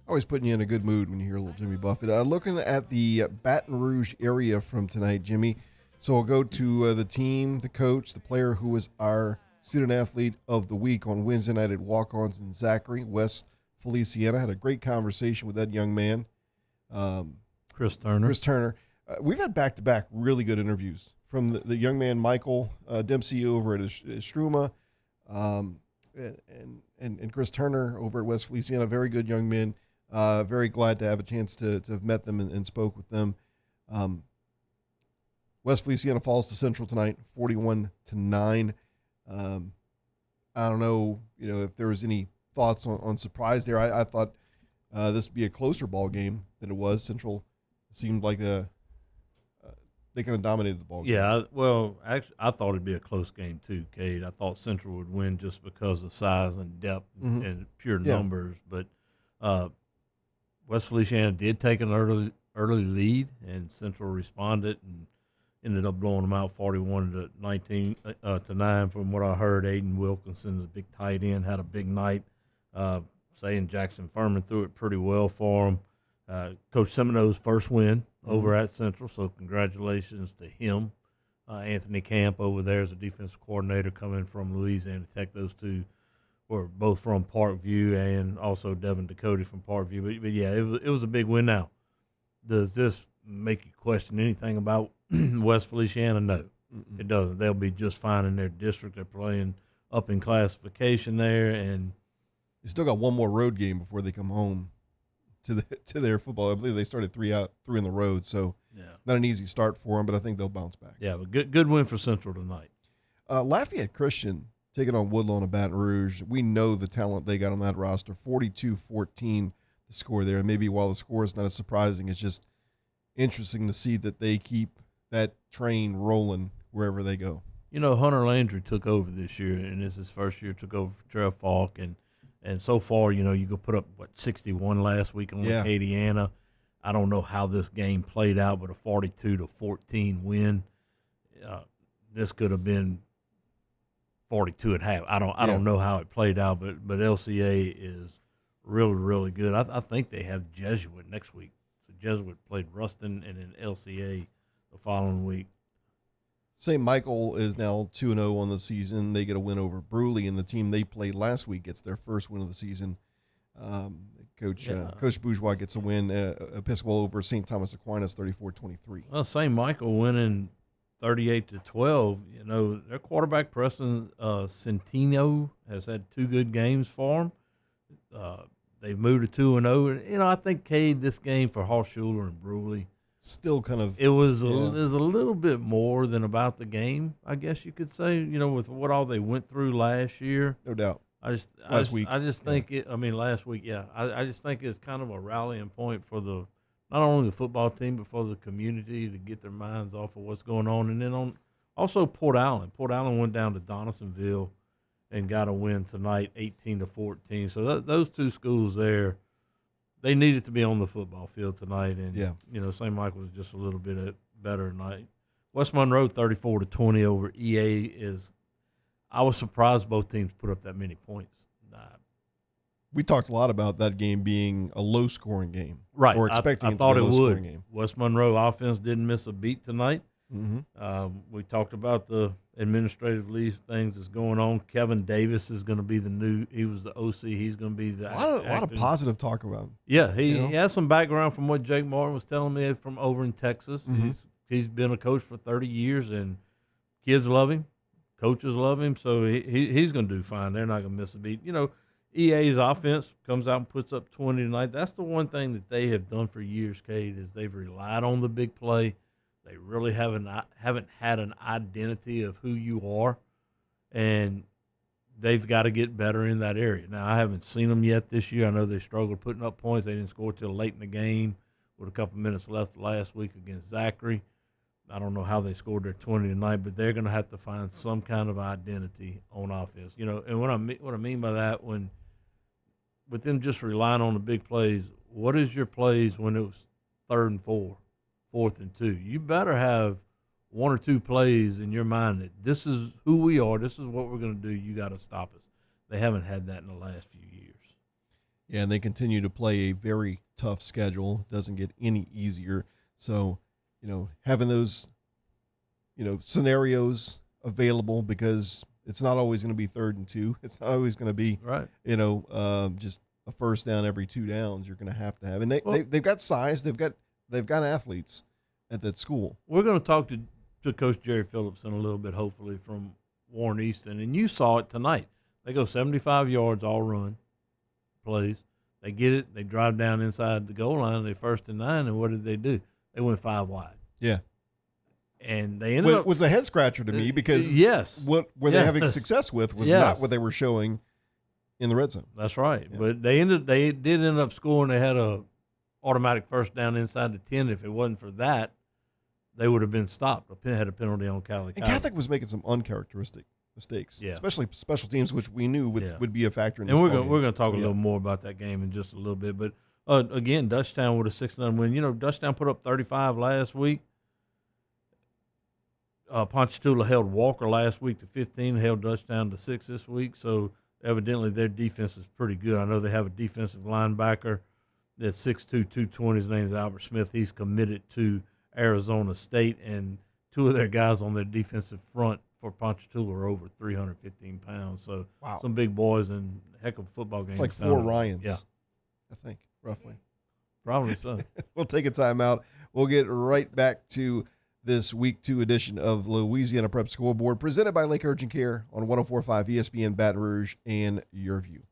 Always putting you in a good mood when you hear a little Jimmy Buffett. Looking at the Baton Rouge area from tonight, Jimmy. So we'll go to the team, the coach, the player who was our student athlete of the week on Wednesday night at Walk-Ons in Zachary, West Feliciana. Had a great conversation with that young man. Chris Turner. We've had back-to-back really good interviews from the young man, Michael Dempsey over at Estruma, and Chris Turner over at West Feliciana. Very good young men. Very glad to have a chance to have met them and spoke with them. West Feliciana falls to Central tonight, 41-9. I don't know, if there was any thoughts on surprise there. I thought this would be a closer ball game than it was. Central seemed like they kind of dominated the ball game. Yeah, well, actually, I thought it'd be a close game too, Cade. I thought Central would win just because of size and depth and pure numbers. But West Feliciana did take an early lead, and Central responded and ended up blowing them out 41-19 to 9. From what I heard, Aiden Wilkinson, the big tight end, had a big night. Saying Jackson Furman threw it pretty well for him. Coach Semino's first win over at Central, so congratulations to him. Anthony Camp over there is a defensive coordinator coming from Louisiana Tech. Those two were both from Parkview, and also Devin Dakota from Parkview. But yeah, it was a big win. Now, does this make you question anything about West Feliciana? No, it doesn't. They'll be just fine in their district. They're playing up in classification there, and they still got one more road game before they come home to their football. I believe they started three on the road, so not an easy start for them, but I think they'll bounce back. Yeah, but good win for Central tonight. Lafayette Christian taking on Woodlawn of Baton Rouge. We know the talent they got on that roster. 42-14 the score there. Maybe while the score is not as surprising, it's just interesting to see that they keep that train rolling wherever they go. Hunter Landry took over this year, and this is his first year, took over for Trev Falk, and so far, you could put up, 61 last week in Acadiana. I don't know how this game played out, but a 42-14 win. This could have been 42 at half. I don't know how it played out, but LCA is really, really good. I think they have Jesuit next week. So Jesuit played Ruston and then LCA the following week. St. Michael is now 2-0 on the season. They get a win over Bruley, and the team they played last week gets their first win of the season. Coach Bourgeois gets a win. Episcopal over St. Thomas Aquinas, 34-23. Well, St. Michael winning 38-12. Their quarterback Preston Centino has had 2 good games for them. They've moved to 2-0, and I think, Cade, this game for Hochschuler and Bruley, still kind of, it was a little bit more than about the game, I guess you could say, with what all they went through last year. No doubt. Last week. I just think last week, I just think it's kind of a rallying point for not only the football team, but for the community to get their minds off of what's going on. And then also Port Allen. Port Allen went down to Donaldsonville and got a win tonight, 18-14. So those two schools there, they needed to be on the football field tonight, and St. Michael was just a little bit better tonight. West Monroe 34-20 over EA I was surprised both teams put up that many points. We talked a lot about that game being a low-scoring game, right? Or expecting I thought it to be a low-scoring would. Game. West Monroe offense didn't miss a beat tonight. We talked about the administrative leave things that's going on. Kevin Davis is going to be he was the OC. He's going to be the a lot of positive talk about him. Yeah, he has some background from what Jake Martin was telling me from over in Texas. He's been a coach for 30 years, and kids love him, coaches love him, so he's going to do fine. They're not going to miss a beat. EA's offense comes out and puts up 20 tonight. That's the one thing that they have done for years, Cade, is they've relied on the big play. They really haven't had an identity of who you are, and they've got to get better in that area. Now, I haven't seen them yet this year. I know they struggled putting up points. They didn't score till late in the game with a couple minutes left last week against Zachary. I don't know how they scored their 20 tonight, but they're going to have to find some kind of identity on offense. You know, and what I mean by that, with them just relying on the big plays, what is your plays when it was 3rd and 4, 4th and 2? You better have 1 or 2 plays in your mind that this is who we are, this is what we're going to do, you got to stop us. They haven't had that in the last few years. Yeah, and they continue to play a very tough schedule. It doesn't get any easier. So, you know, having those, you know, scenarios available, because it's not always going to be 3rd and 2. It's not always going to be, right, you know, just a first down every 2 downs. You're going to have. And they've got size. They've got athletes at that school. We're going to talk to Coach Jerry Phillips in a little bit, hopefully, from Warren Easton. And you saw it tonight. They go 75 yards all run plays. They get it. They drive down inside the goal line. They 1st and 9. And what did they do? They went 5 wide. Yeah. And they ended up. It was a head scratcher to me because yes, what were they having success with was not what they were showing in the red zone. That's right. Yeah. But they did end up scoring. They had a automatic 1st down inside the 10. If it wasn't for that, they would have been stopped. Had a penalty on Cali. And Catholic was making some uncharacteristic mistakes, especially special teams, which we knew would be a factor in this game. And we're going to talk a little more about that game in just a little bit. But again, Dutchtown with a 6-0 win. You know, Dutchtown put up 35 last week. Ponchatoula held Walker last week to 15, held Dutchtown to 6 this week. So evidently their defense is pretty good. I know they have a defensive linebacker that's 6'2", 220. His name is Albert Smith. He's committed to Arizona State, and 2 of their guys on their defensive front for Ponchatoula are over 315 pounds. So some big boys and heck of a football game. It's like 4 Ryans, yeah, I think, roughly. Probably so. We'll take a timeout. We'll get right back to this Week 2 edition of Louisiana Prep Scoreboard, presented by Lake Urgent Care on 104.5 ESPN Baton Rouge and Your View.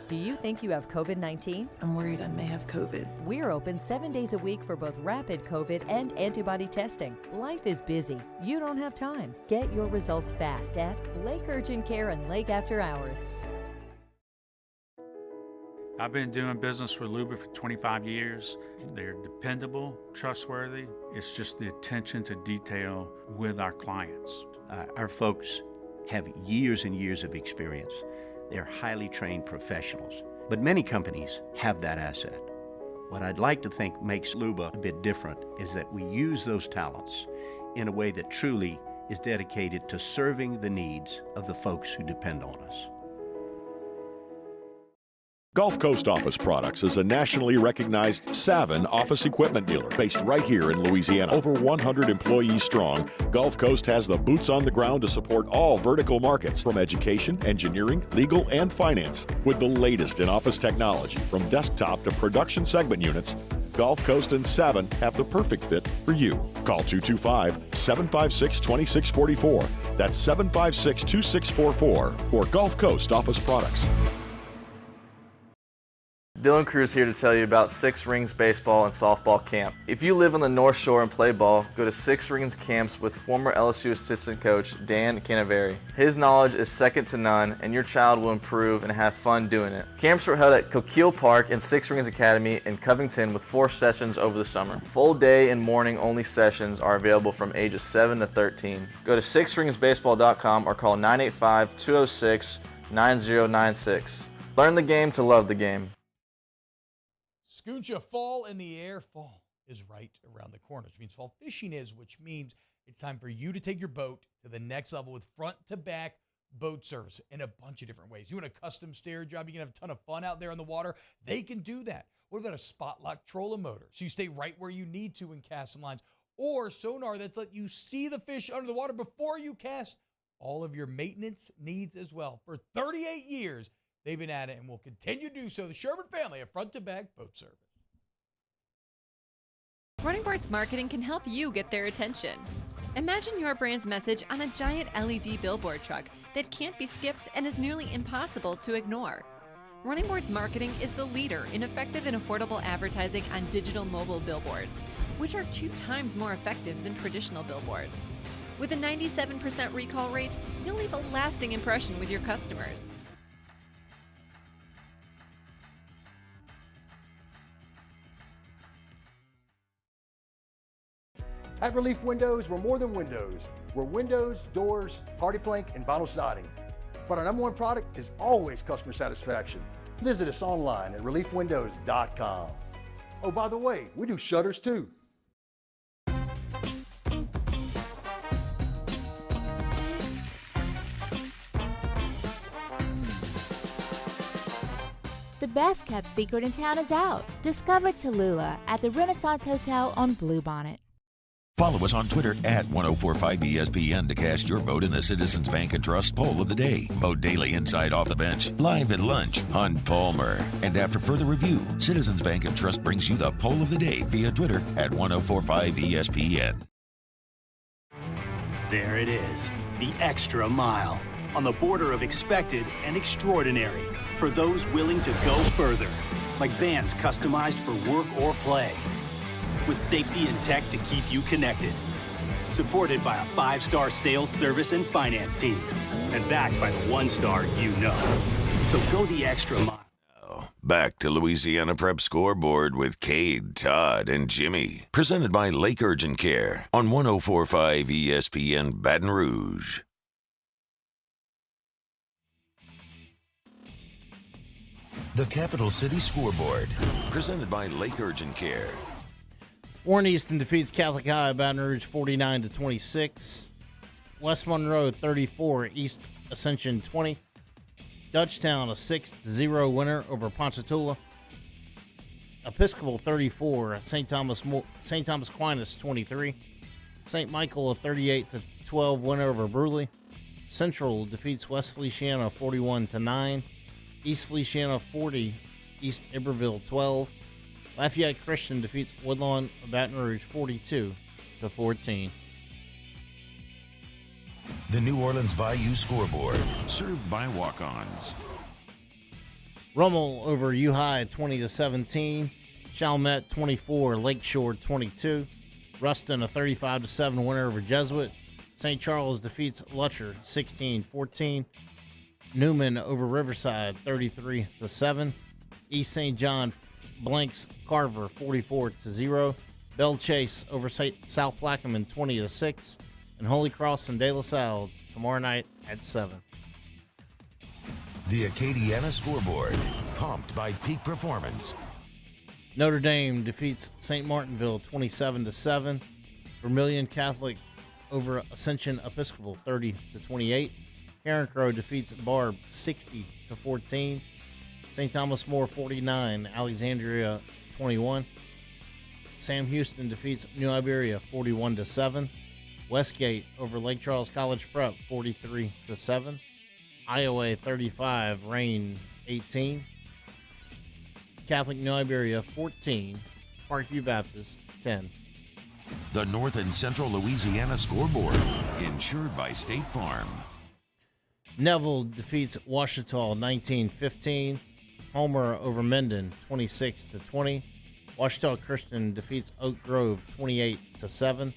Do you think you have COVID-19? I'm worried I may have COVID. We're open 7 days a week for both rapid COVID and antibody testing. Life is busy. You don't have time. Get your results fast at Lake Urgent Care and Lake After Hours. I've been doing business with Luba for 25 years. They're dependable, trustworthy. It's just the attention to detail with our clients. Our folks have years and years of experience. They're highly trained professionals, but many companies have that asset. What I'd like to think makes Luba a bit different is that we use those talents in a way that truly is dedicated to serving the needs of the folks who depend on us. Gulf Coast Office Products is a nationally recognized Savin office equipment dealer based right here in Louisiana. Over 100 employees strong, Gulf Coast has the boots on the ground to support all vertical markets, from education, engineering, legal, and finance. With the latest in office technology, from desktop to production segment units, Gulf Coast and Savin have the perfect fit for you. Call 225-756-2644. That's 756-2644 for Gulf Coast Office Products. Dylan Cruz here to tell you about Six Rings Baseball and Softball Camp. If you live on the North Shore and play ball, go to Six Rings Camps with former LSU assistant coach Dan Canaveri. His knowledge is second to none, and your child will improve and have fun doing it. Camps were held at Coquille Park and Six Rings Academy in Covington with 4 sessions over the summer. Full day and morning only sessions are available from ages 7 to 13. Go to sixringsbaseball.com or call 985-206-9096. Learn the game to love the game. Scooncha, fall in the air. Fall is right around the corner, which means fall fishing is, which means it's time for you to take your boat to the next level with front-to-back boat service in a bunch of different ways. You want a custom stair job, you can have a ton of fun out there on the water, they can do that. What about a spot lock trolling motor? So you stay right where you need to in casting lines, or sonar that's let you see the fish under the water before you cast. All of your maintenance needs as well. For 38 years, they've been at it and will continue to do so. The Sherman family of front-to-back boat service. Running Boards Marketing can help you get their attention. Imagine your brand's message on a giant LED billboard truck that can't be skipped and is nearly impossible to ignore. Running Boards Marketing is the leader in effective and affordable advertising on digital mobile billboards, which are 2 times more effective than traditional billboards. With a 97% recall rate, you'll leave a lasting impression with your customers. At Relief Windows, we're more than windows. We're windows, doors, hardy plank, and vinyl siding. But our number one product is always customer satisfaction. Visit us online at reliefwindows.com. Oh, by the way, we do shutters too. The best kept secret in town is out. Discover Tallulah at the Renaissance Hotel on Bluebonnet. Follow us on Twitter at 1045ESPN to cast your vote in the Citizens Bank and Trust poll of the day. Vote daily inside Off the Bench, live at lunch on Palmer. And after further review, Citizens Bank and Trust brings you the poll of the day via Twitter at 1045ESPN. There it is, the extra mile. On the border of expected and extraordinary for those willing to go further. Like vans customized for work or play. With safety and tech to keep you connected. Supported by a 5-star sales, service, and finance team. And backed by the 1-star you know. So go the extra mile. Back to Louisiana Prep Scoreboard with Cade, Todd, and Jimmy. Presented by Lake Urgent Care on 1045 ESPN Baton Rouge. The Capital City Scoreboard. Presented by Lake Urgent Care. Warren Easton defeats Catholic High Baton Rouge 49-26. West Monroe 34, East Ascension 20. Dutchtown a 6-0 winner over Ponchatoula. Episcopal 34, St. Thomas Aquinas 23. St. Michael a 38-12 winner over Bruley. Central defeats West Feliciana 41-9. East Feliciana 40, East Iberville 12. Lafayette Christian defeats Woodlawn Baton Rouge 42-14. The New Orleans Bayou Scoreboard, served by walk-ons. Rummel over U-High 20-17. Chalmette 24, Lakeshore 22. Ruston a 35-7 winner over Jesuit. St. Charles defeats Lutcher 16-14. Newman over Riverside 33-7. East St. John blanks Carver 44-0. Belle Chase over South Plaquemine 20-6. And Holy Cross and De La Salle tomorrow night at 7. The Acadiana Scoreboard, pumped by Peak Performance. Notre Dame defeats St. Martinville 27-7. Vermilion Catholic over Ascension Episcopal 30-28. Karen Crow defeats Barb 60-14. St. Thomas More 49, Alexandria 21. Sam Houston defeats New Iberia 41-7. Westgate over Lake Charles College Prep 43-7. Iowa 35, Rain 18. Catholic New Iberia 14, Parkview Baptist 10. The North and Central Louisiana Scoreboard, insured by State Farm. Neville defeats Ouachita 19-15. Homer over Menden 26-20. Ouachita Christian defeats Oak Grove 28-7.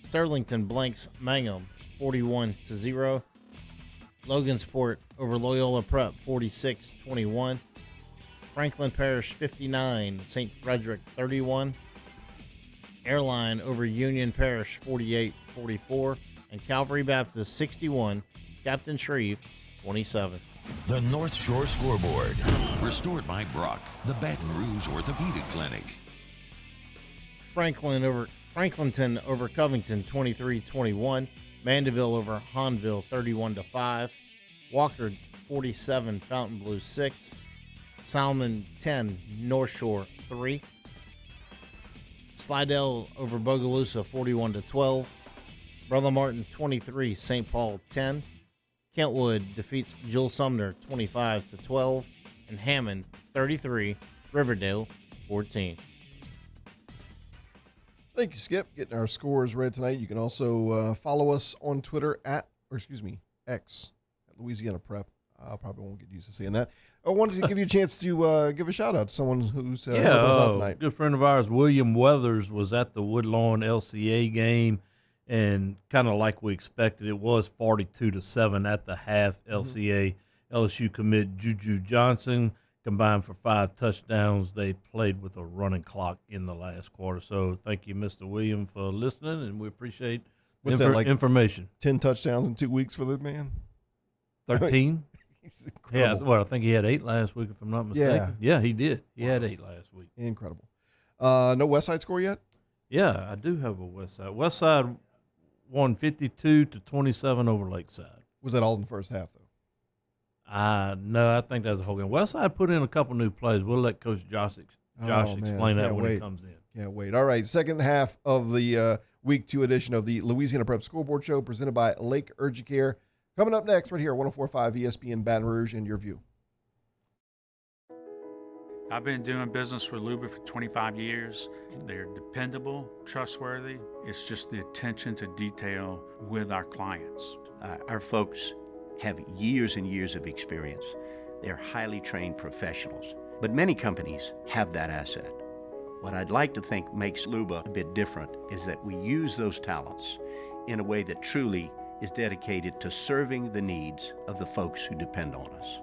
Sterlington blanks Mangum 41-0. Logansport over Loyola Prep 46-21. Franklin Parish 59, St. Frederick 31. Airline over Union Parish 48-44. And Calvary Baptist 61, Captain Shreve 27. The North Shore Scoreboard, restored by Brock, the Baton Rouge Orthopedic Clinic. Franklinton over Covington 23-21. Mandeville over Hahnville 31-5. Walker 47, Fontainebleau 6. Salmon 10, North Shore 3. Slidell over Bogalusa 41-12. Brother Martin 23, St. Paul 10. Kentwood defeats Jewel Sumner 25-12. And Hammond 33, Riverdale 14. Thank you, Skip. Getting our scores read tonight. You can also follow us on Twitter X at Louisiana Prep. I probably won't get used to seeing that. I wanted to give you a chance to give a shout out to someone who's helping us out tonight. Good friend of ours, William Weathers, was at the Woodlawn LCA game. and kind of like we expected, it was 42-7 at the half. LCA LSU commit Juju Johnson combined for 5 touchdowns. They played with a running clock in the last quarter. So thank you, Mr. William, for listening, and we appreciate information. 10 touchdowns in 2 weeks for the man? 13? He's Yeah, incredible. well, I think he had 8 last week, if I'm not mistaken. Yeah, he did. He had 8 last week. Incredible. No West Side score yet? Yeah, I do have a West Side. West Side won 52-27 over Lakeside. Was that all in the first half, though? No, I think that's a whole game. West Side put in a couple new plays. We'll let Coach Josh explain that when he comes in. Can't wait. All right, second half of the Week 2 edition of the Louisiana Prep Scoreboard Show presented by Lake Urgent Care. Coming up next right here, 104.5 ESPN Baton Rouge and Your View. I've been doing business with Luba for 25 years. They're dependable, trustworthy. It's just the attention to detail with our clients. Our folks have years and years of experience. They're highly trained professionals. But many companies have that asset. What I'd like to think makes Luba a bit different is that we use those talents in a way that truly is dedicated to serving the needs of the folks who depend on us.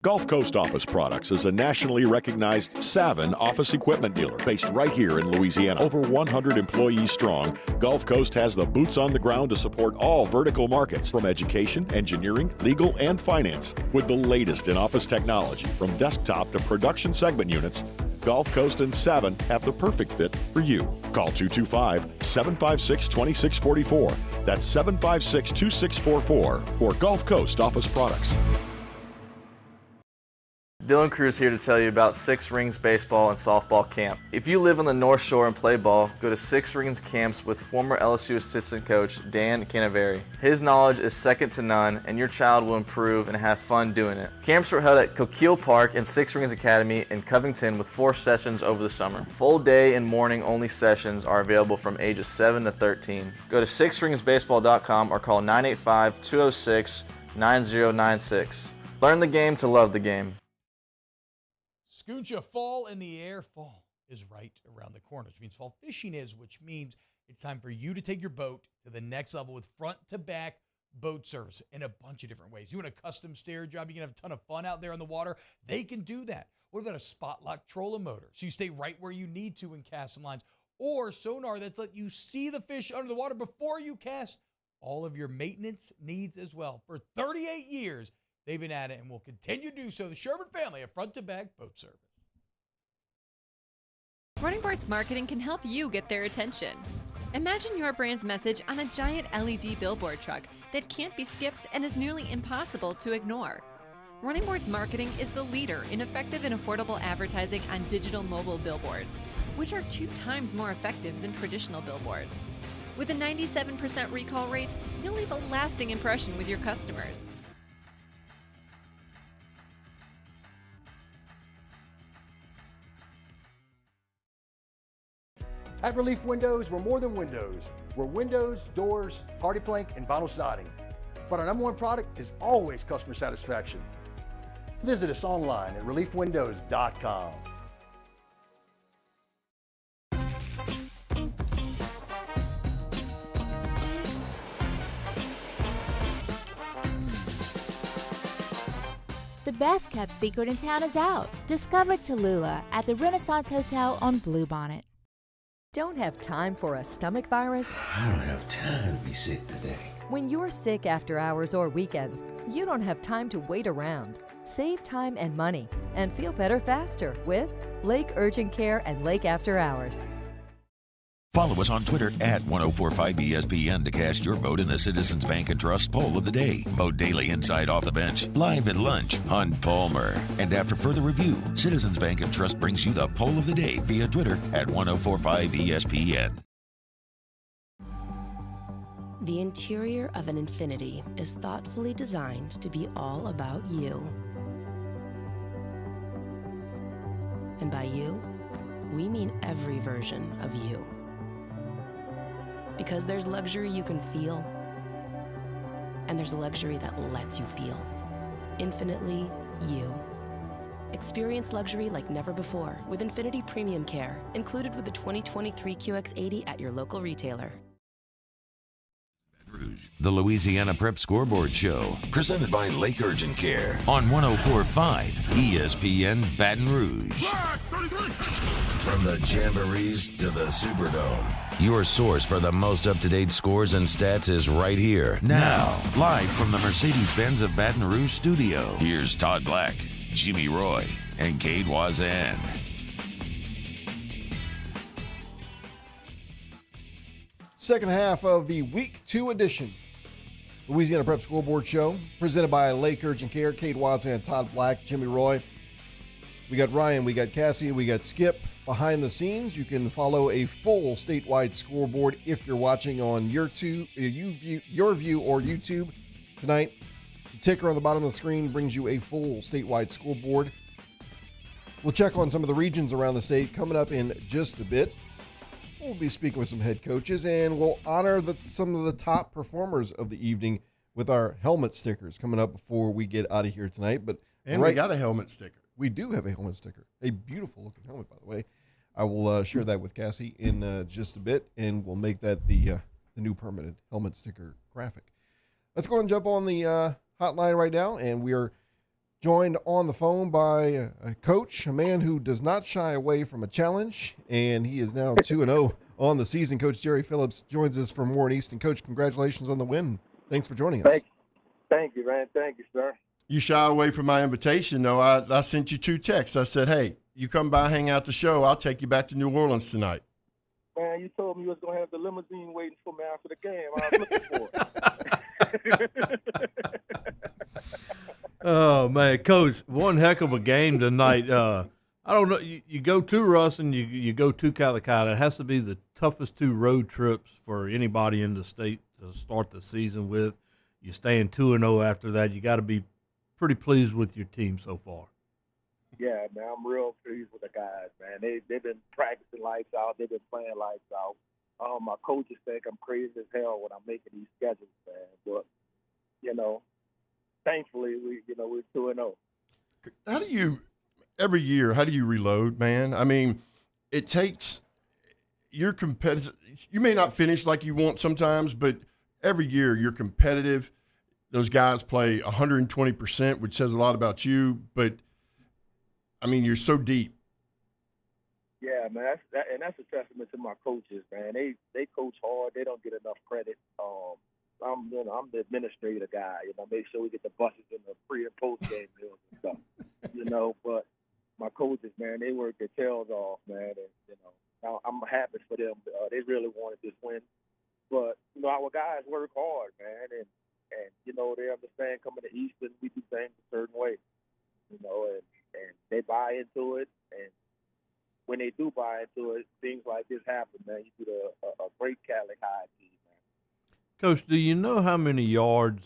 Gulf Coast Office Products is a nationally recognized Savin office equipment dealer based right here in Louisiana. Over 100 employees strong, Gulf Coast has the boots on the ground to support all vertical markets from education, engineering, legal, and finance. With the latest in office technology from desktop to production segment units, Gulf Coast and Savin have the perfect fit for you. Call 225-756-2644. That's 756-2644 for Gulf Coast Office Products. Dylan Cruz here to tell you about Six Rings Baseball and Softball Camp. If you live on the North Shore and play ball, go to Six Rings Camps with former LSU assistant coach Dan Canaveri. His knowledge is second to none, and your child will improve and have fun doing it. Camps were held at Coquille Park and Six Rings Academy in Covington with 4 sessions over the summer. Full day and morning only sessions are available from ages 7 to 13. Go to sixringsbaseball.com or call 985-206-9096. Learn the game to love the game. Scooncha, fall in the air. Fall is right around the corner, which means fall fishing is, which means it's time for you to take your boat to the next level with front-to-back boat service in a bunch of different ways. You want a custom stair job, you can have a ton of fun out there on the water, they can do that. What about a spot lock trolling motor? So you stay right where you need to in casting lines, or sonar that's let you see the fish under the water before you cast. All of your maintenance needs as well. For 38 years, they've been at it and will continue to do so. The Sherman family of front-to-back boat service. Running Boards Marketing can help you get their attention. Imagine your brand's message on a giant LED billboard truck that can't be skipped and is nearly impossible to ignore. Running Boards Marketing is the leader in effective and affordable advertising on digital mobile billboards, which are 2 times more effective than traditional billboards. With a 97% recall rate, you'll leave a lasting impression with your customers. At Relief Windows, we're more than windows. We're windows, doors, hardy plank, and vinyl siding. But our #1 product is always customer satisfaction. Visit us online at reliefwindows.com. The best kept secret in town is out. Discover Tallulah at the Renaissance Hotel on Bluebonnet. Don't have time for a stomach virus? I don't have time to be sick today. When you're sick after hours or weekends, you don't have time to wait around. Save time and money and feel better faster with Lake Urgent Care and Lake After Hours. Follow us on Twitter at 1045ESPN to cast your vote in the Citizens Bank and Trust poll of the day. Vote daily inside Off the Bench, live at lunch, on Palmer. And after further review, Citizens Bank and Trust brings you the poll of the day via Twitter at 1045ESPN. The interior of an Infiniti is thoughtfully designed to be all about you. And by you, we mean every version of you. Because there's luxury you can feel, and there's luxury that lets you feel. Infinitely you. Experience luxury like never before with Infinity Premium Care, included with the 2023 QX80 at your local retailer. The Louisiana Prep Scoreboard Show, presented by Lake Urgent Care on 104.5 ESPN Baton Rouge. From the Jamborees to the Superdome, your source for the most up-to-date scores and stats is right here. Now, live from the Mercedes-Benz of Baton Rouge studio, here's Todd Black, Jimmy Roy, and Cade Wazan. Second half of the Week 2 edition, Louisiana Prep Scoreboard Show, presented by Lake Urgent Care, Cade Wazan, Todd Black, Jimmy Roy. We got Ryan, we got Cassie, we got Skip behind the scenes. You can follow a full statewide scoreboard if you're watching on your view or YouTube tonight. The ticker on the bottom of the screen brings you a full statewide scoreboard. We'll check on some of the regions around the state coming up in just a bit. We'll be speaking with some head coaches, and we'll honor some of the top performers of the evening with our helmet stickers coming up before we get out of here tonight. And we got a helmet sticker. We do have a helmet sticker, a beautiful looking helmet, by the way. I will share that with Cassie in just a bit, and we'll make that the new permanent helmet sticker graphic. Let's go ahead and jump on the hotline right now, and we are joined on the phone by a coach, a man who does not shy away from a challenge, and he is now 2-0 on the season. Coach Jerry Phillips joins us from Warren East. And, Coach, congratulations on the win. Thanks for joining us. Thank you, man. Thank you, sir. You shy away from my invitation, though. I sent you 2 texts. I said, hey, you come by, hang out the show. I'll take you back to New Orleans tonight. Man, you told me you was going to have the limousine waiting for me after the game. I was looking for it. Oh, man, Coach, one heck of a game tonight. I don't know. You go to Russ and you go to Calicut. It has to be the toughest 2 road trips for anybody in the state to start the season with. You staying 2-0 after that. You got to be pretty pleased with your team so far. Yeah, man, I'm real pleased with the guys, man. They've been practicing lights out. They've been playing lights out. My coaches think I'm crazy as hell when I'm making these schedules, man. But, thankfully, we're 2-0. How do you reload, man? I mean, it takes – you're competitive. You may not finish like you want sometimes, but every year you're competitive. Those guys play 120%, which says a lot about you. But, I mean, you're so deep. Yeah, man, that's a testament to my coaches, man. They coach hard. They don't get enough credit. I'm the administrator guy. Make sure we get the buses in the pre and post game meals and stuff. But my coaches, man, they work their tails off, man, and I'm happy for them. They really wanted this win, but our guys work hard, man, and they understand coming to Eastern, we do things a certain way, and they buy into it, and when they do buy into it, things like this happen, man. You get a great Cali High team, man. Coach, do you know how many yards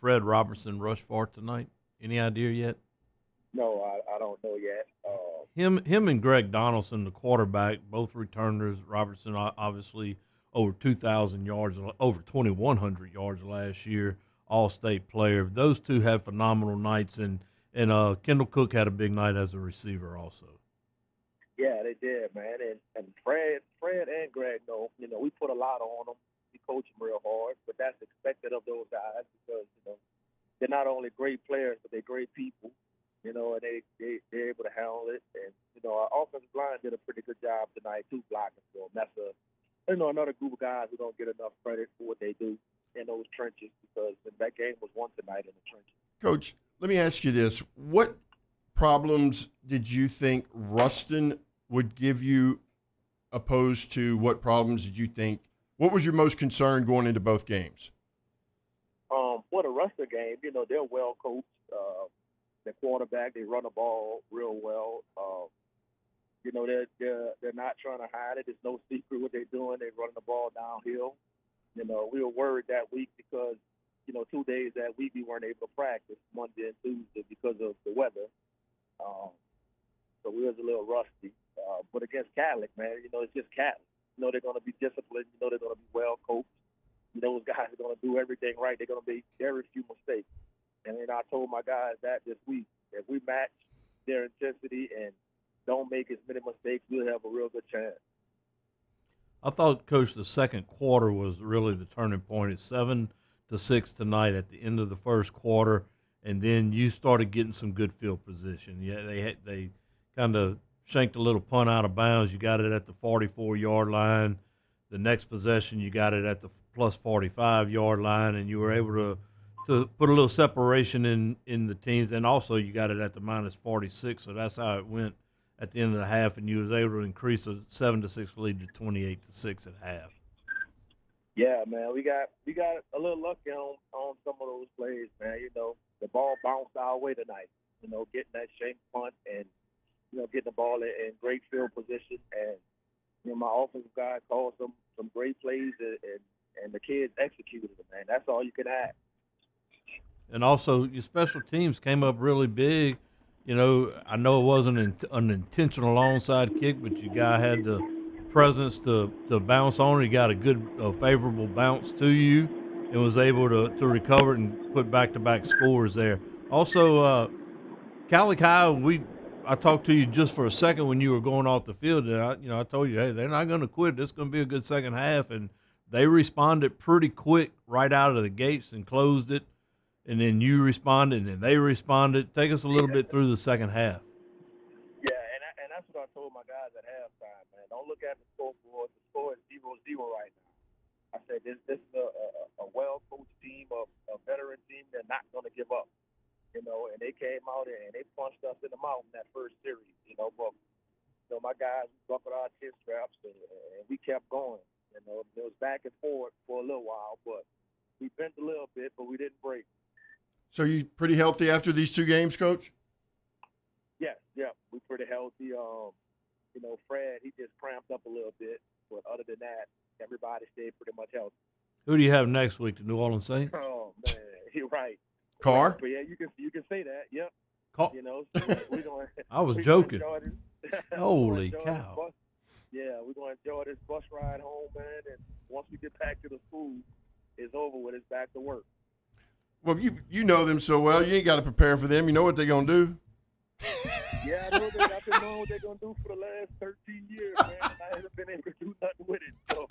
Fred Robertson rushed for tonight? Any idea yet? No, I don't know yet. Him and Greg Donaldson, the quarterback, both returners. Robertson obviously over 2,000 yards, over 2,100 yards last year, all-state player. Those two had phenomenal nights, and Kendall Cook had a big night as a receiver also. Yeah, they did, man. And Fred and Greg, we put a lot on them. We coach them real hard, but that's expected of those guys because, they're not only great players, but they're great people, and they're able to handle it. And, our offensive line did a pretty good job tonight, too, blocking for them. That's another group of guys who don't get enough credit for what they do in those trenches because that game was won tonight in the trenches. Coach, let me ask you this. What problems did you think Ruston would give you opposed to what problems did you think? What was your most concern going into both games? For the Ruston game, they're well coached. The quarterback, they run the ball real well. They're not trying to hide it. There's no secret what they're doing. They're running the ball downhill. We were worried that week because, 2 days that week we weren't able to practice, Monday and Tuesday, because of the weather. So we was a little rusty. But against Catholic, man, it's just Catholic. They're going to be disciplined. They're going to be well coached. Those guys are going to do everything right. They're going to make very few mistakes. And then I told my guys that this week, if we match their intensity and don't make as many mistakes, we'll have a real good chance. I thought, Coach, the second quarter was really the turning point. It's 7-6 tonight at the end of the first quarter, and then you started getting some good field position. Yeah, they kind of shanked a little punt out of bounds. You got it at the 44-yard line. The next possession, you got it at the plus 45-yard line, and you were able to put a little separation in the teams, and also you got it at the minus 46, so that's how it went at the end of the half, and you was able to increase a 7-6 lead to 28-6 at half. Yeah, man, we got a little lucky on some of those plays, man. You know, the ball bounced our way tonight. You know, getting that shank punt and getting the ball in great field position, and my offensive guy called some great plays, and the kids executed it, man. That's all you can ask. And also, your special teams came up really big. I know it wasn't an intentional onside kick, but your guy had the presence to bounce on it. He got a good, favorable bounce to you and was able to recover it and put back-to-back scores there. Also, Catholic High, I talked to you just for a second when you were going off the field, and I told you, hey, they're not going to quit. This is going to be a good second half, and they responded pretty quick right out of the gates and closed it. And then you responded, and then they responded. Take us a little bit through the second half. Yeah, and that's what I told my guys at halftime, man. Don't look at the scoreboard. The score is 0-0 right now. I said this is a well-coached team, a veteran team. They're not going to give up, and they came out and they punched us in the mouth in that first series, But my guys buckled our chin straps and we kept going. It was back and forth for a little while, but we bent a little bit, but we didn't break. So you pretty healthy after these two games, Coach? Yeah, we're pretty healthy. Fred, he just cramped up a little bit, but other than that, everybody stayed pretty much healthy. Who do you have next week? The New Orleans Saints? Oh man, you're right. Carr? But yeah, you can say that. Yep. So we're going. I was joking. Holy cow! Yeah, we're going to enjoy this bus ride home, man. And once we get back to the school, it's over with. It's back to work. Well, you know them so well. You ain't got to prepare for them. You know what they're going to do. Yeah, I know that. I've been knowing what they're going to do for the last 13 years, man. And I haven't been able to do nothing with it. So.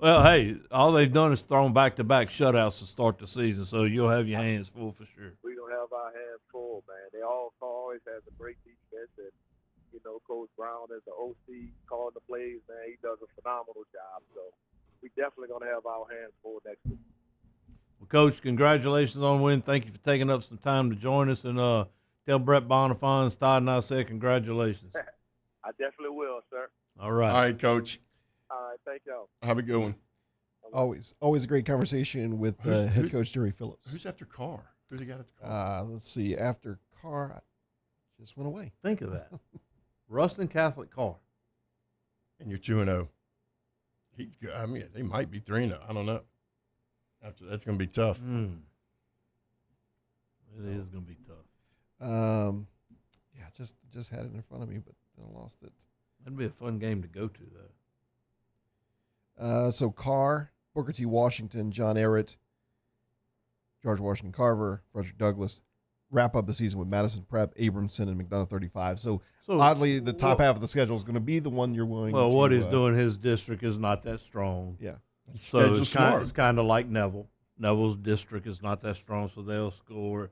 Well, hey, all they've done is thrown back-to-back shutouts to start the season, so you'll have your hands full for sure. We're going to have our hands full, man. They always has a great defense, and, Coach Brown as the OC calling the plays, man, he does a phenomenal job. So we definitely going to have our hands full next week. Well, Coach, congratulations on the win. Thank you for taking up some time to join us, and tell Brett Bonifans, Todd, and I said congratulations. I definitely will, sir. All right. All right, Coach. All right, thank y'all. Have a good one. Always a great conversation with head coach Jerry Phillips. Who's after Carr? Who's he got after Carr? Let's see. After Carr, I just went away. Think of that. Ruston Catholic Carr. And you're 2-0. They might be 3-0. I don't know. After that's going to be tough. It is going to be tough. Yeah, just had it in front of me, but I lost it. That'd be a fun game to go to, though. So Carr, Booker T. Washington, John Ehret, George Washington Carver, Frederick Douglass wrap up the season with Madison Prep, Abramson, and McDonough 35. So oddly, the top half of the schedule is going to be the one you're willing to. Well, what he's doing, his district is not that strong. Yeah. So it's kind of like Neville. Neville's district is not that strong, so they'll score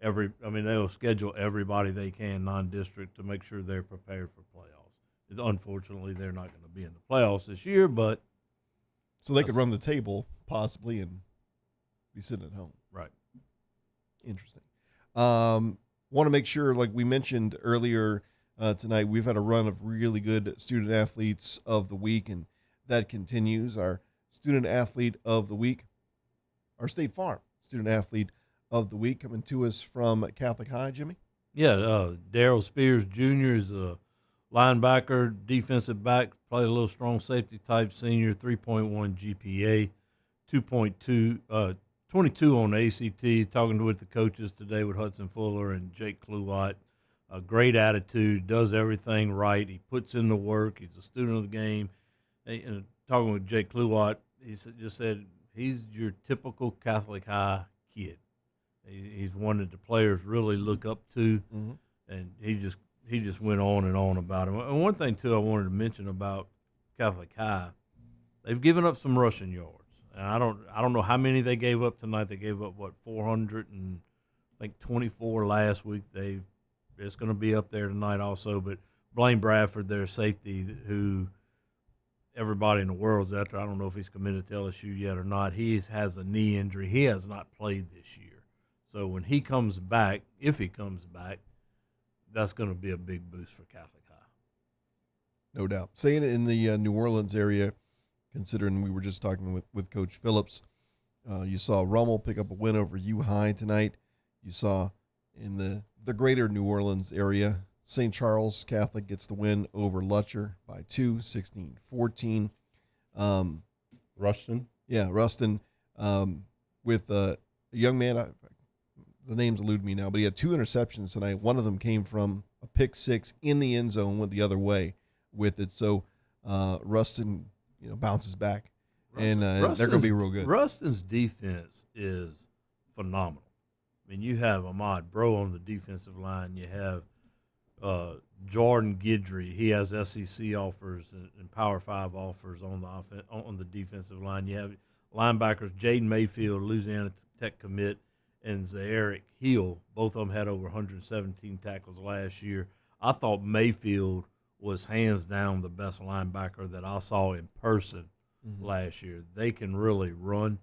they'll schedule everybody they can non-district to make sure they're prepared for playoffs. Unfortunately, they're not going to be in the playoffs this year, but so they could run the table possibly and be sitting at home. Right. Interesting. Want to make sure, like we mentioned earlier tonight, we've had a run of really good student athletes of the week, and that continues. Our student athlete of the week, our State Farm student athlete of the week, coming to us from Catholic High, Jimmy. Yeah, Darrell Spears Jr. is a linebacker, defensive back, played a little strong safety type senior, 3.1 GPA, 22 on ACT, talking with the coaches today with Hudson Fuller and Jake Kluwat. A great attitude, does everything right. He puts in the work. He's a student of the game. And talking with Jake Kluwat, he just said he's your typical Catholic High kid. He's one that the players really look up to, and he just went on and on about him. And one thing too, I wanted to mention about Catholic High, they've given up some rushing yards, and I don't know how many they gave up tonight. They gave up 424 last week. It's going to be up there tonight also. But Blaine Bradford, their safety, who everybody in the world's after. I don't know if he's committed to LSU yet or not. He has a knee injury. He has not played this year. So when he comes back, if he comes back, that's going to be a big boost for Catholic High. No doubt. Saying it in the New Orleans area, considering we were just talking with Coach Phillips, you saw Rummel pick up a win over U High tonight. You saw in the greater New Orleans area, St. Charles Catholic gets the win over Lutcher by 2, 16-14. Ruston? Yeah, Ruston with a young man, the names elude me now, but he had 2 interceptions tonight. One of them came from a pick six in the end zone, went the other way with it. So Ruston, bounces back, and they're going to be real good. Ruston's defense is phenomenal. I mean, you have Ahmad Bro on the defensive line. You have Jordan Guidry. He has SEC offers and Power 5 offers on the defensive line. You have linebackers Jaden Mayfield, Louisiana Tech commit, and Zairic Hill. Both of them had over 117 tackles last year. I thought Mayfield was hands down the best linebacker that I saw in person last year. They can really run.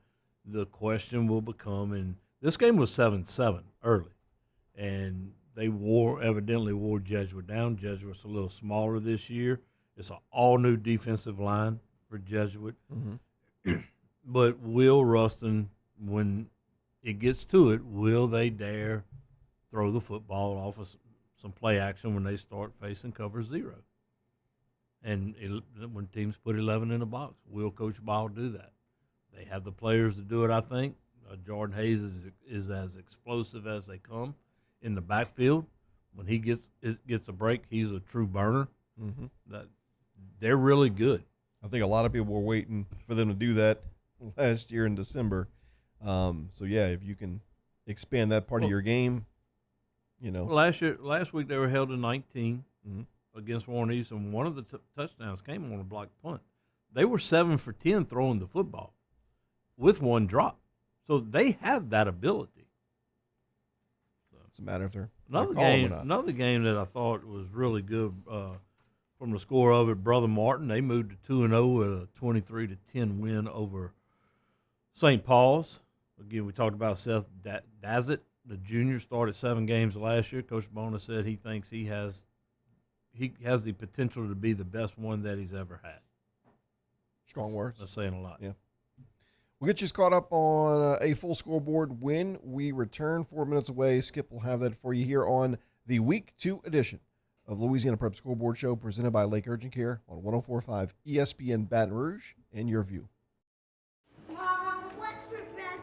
The question will become, and this game was 7-7 early, and they evidently wore Jesuit down. Jesuit's a little smaller this year. It's an all-new defensive line for Jesuit. But will Ruston, when it gets to it, will they dare throw the football off of some play action when they start facing cover 0? And when teams put 11 in the box, will Coach Ball do that? They have the players to do it, I think. Jordan Hayes is as explosive as they come in the backfield. When he gets a break, he's a true burner. They're really good. I think a lot of people were waiting for them to do that last year in December. So yeah, if you can expand that part of your game, Last week they were held to 19 against Warren East, and one of the touchdowns came on a blocked punt. They were 7 for 10 throwing the football with one drop, so they have that ability. It's a matter if they're another game that I thought was really good from the score of it. Brother Martin, they moved to 2-0 with a 23-10 win over St. Paul's. Again, we talked about Seth Dazzett, the junior, started 7 games last year. Coach Bona said he thinks he has the potential to be the best one that he's ever had. Strong words. That's saying a lot. Yeah. We'll get you caught up on a full scoreboard when we return. 4 minutes away. Skip will have that for you here on the Week 2 edition of Louisiana Prep Scoreboard Show, presented by Lake Urgent Care on 104.5 ESPN Baton Rouge and Your View.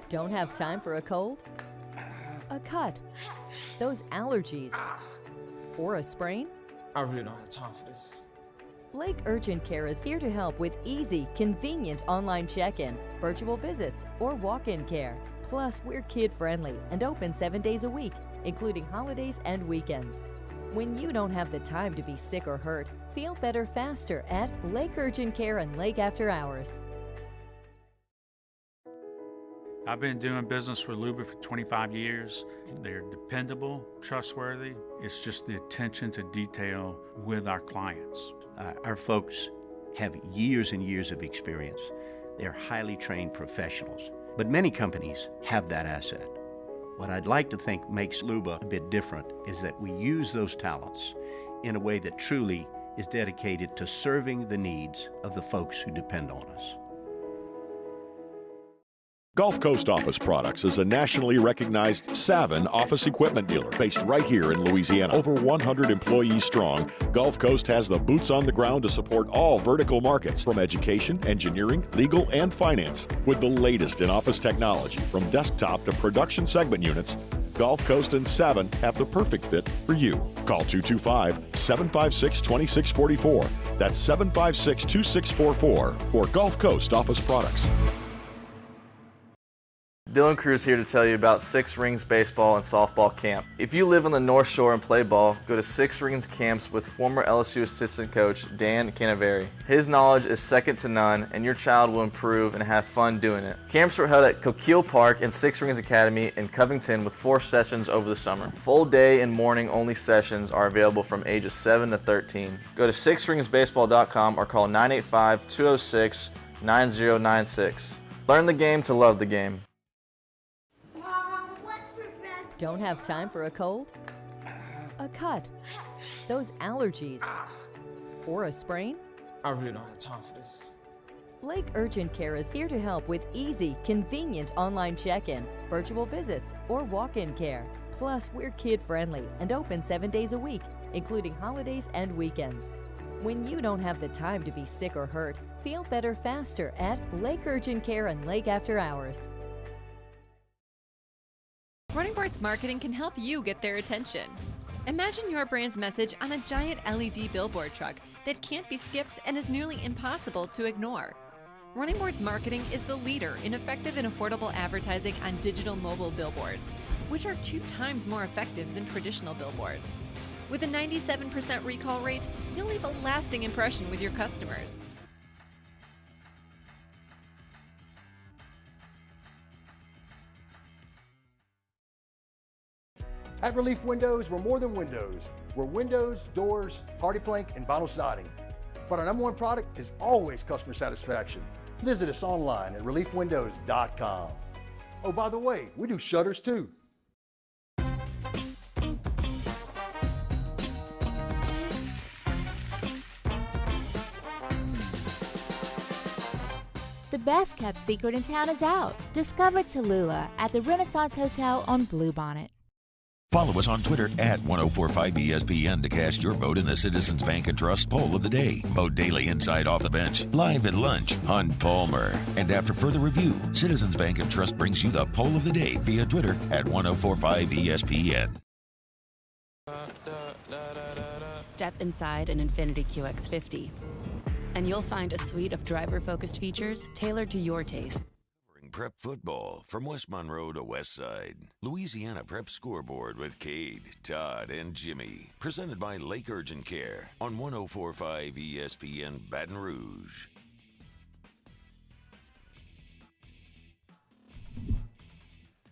Don't have time for a cold? A cut? Those allergies? Or a sprain? I really don't have time for this. Lake Urgent Care is here to help with easy, convenient online check-in, virtual visits, or walk-in care. Plus, we're kid-friendly and open 7 days a week, including holidays and weekends. When you don't have the time to be sick or hurt, feel better faster at Lake Urgent Care and Lake After Hours. I've been doing business with Luba for 25 years. They're dependable, trustworthy. It's just the attention to detail with our clients. Our folks have years and years of experience. They're highly trained professionals, but many companies have that asset. What I'd like to think makes Luba a bit different is that we use those talents in a way that truly is dedicated to serving the needs of the folks who depend on us. Gulf Coast Office Products is a nationally recognized Savin office equipment dealer based right here in Louisiana. Over 100 employees strong, Gulf Coast has the boots on the ground to support all vertical markets, from education, engineering, legal, and finance. With the latest in office technology, from desktop to production segment units, Gulf Coast and Savin have the perfect fit for you. Call 225-756-2644. That's 756-2644 for Gulf Coast Office Products. Dylan Cruz here to tell you about Six Rings Baseball and Softball Camp. If you live on the North Shore and play ball, go to Six Rings Camps with former LSU assistant coach Dan Canaveri. His knowledge is second to none, and your child will improve and have fun doing it. Camps were held at Coquille Park and Six Rings Academy in Covington with 4 sessions over the summer. Full day and morning only sessions are available from ages 7 to 13. Go to sixringsbaseball.com or call 985-206-9096. Learn the game to love the game. Don't have time for a cold? A cut? Those allergies? Or a sprain? I really don't have time for this. Lake Urgent Care is here to help with easy, convenient online check-in, virtual visits, or walk-in care. Plus, we're kid-friendly and open 7 days a week, including holidays and weekends. When you don't have the time to be sick or hurt, feel better faster at Lake Urgent Care and Lake After Hours. Running Boards Marketing can help you get their attention. Imagine your brand's message on a giant LED billboard truck that can't be skipped and is nearly impossible to ignore. Running Boards Marketing is the leader in effective and affordable advertising on digital mobile billboards, which are 2 times more effective than traditional billboards. With a 97% recall rate, you'll leave a lasting impression with your customers. At Relief Windows, we're more than windows. We're windows, doors, hardy plank, and vinyl siding. But our #1 product is always customer satisfaction. Visit us online at reliefwindows.com. Oh, by the way, we do shutters too. The best kept secret in town is out. Discover Tallulah at the Renaissance Hotel on Bluebonnet. Follow us on Twitter at 1045ESPN to cast your vote in the Citizens Bank and Trust poll of the day. Vote daily inside Off the Bench, live at lunch on Palmer. And after further review, Citizens Bank and Trust brings you the poll of the day via Twitter at 1045ESPN. Step inside an Infiniti QX50, and you'll find a suite of driver-focused features tailored to your taste. Prep football from West Monroe to West Side. Louisiana Prep Scoreboard with Cade, Todd, and Jimmy. Presented by Lake Urgent Care on 1045 ESPN Baton Rouge.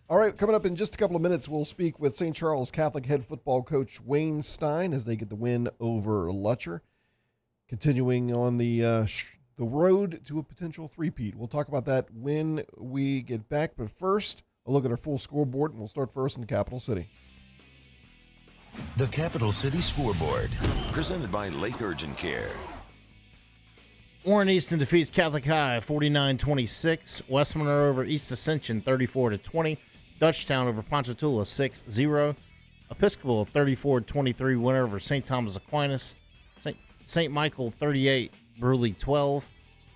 All right, coming up in just a couple of minutes, we'll speak with St. Charles Catholic head football coach Wayne Stein as they get the win over Lutcher. Continuing on the road to a potential three-peat. We'll talk about that when we get back. But first, a look at our full scoreboard, and we'll start first in the Capital City. The Capital City Scoreboard, presented by Lake Urgent Care. Warren Easton defeats Catholic High 49-26. West Monroe over East Ascension 34-20. Dutchtown over Ponchatoula 6-0. Episcopal 34-23 winner over St. Thomas Aquinas. St. Michael 38. Bruley 12.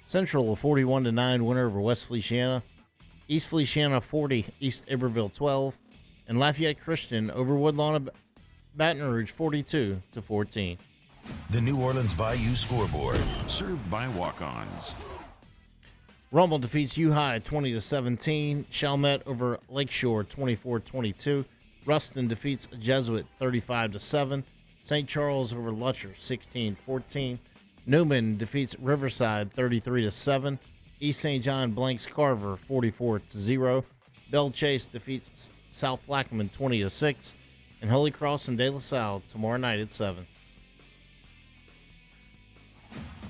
Central a 41-9 winner over West Feliciana. East Feliciana 40, East Iberville 12. And Lafayette Christian over Woodlawn Baton Rouge 42-14. The New Orleans Bayou Scoreboard, served by walk-ons. Rumble defeats U-High 20-17. Chalmette over Lakeshore 24-22. Ruston defeats Jesuit 35-7. St. Charles over Lutcher 16-14. Newman defeats Riverside 33-7. East St. John blanks Carver 44-0. Belle Chase defeats South Plaquemine 20-6. And Holy Cross and De La Salle tomorrow night at 7.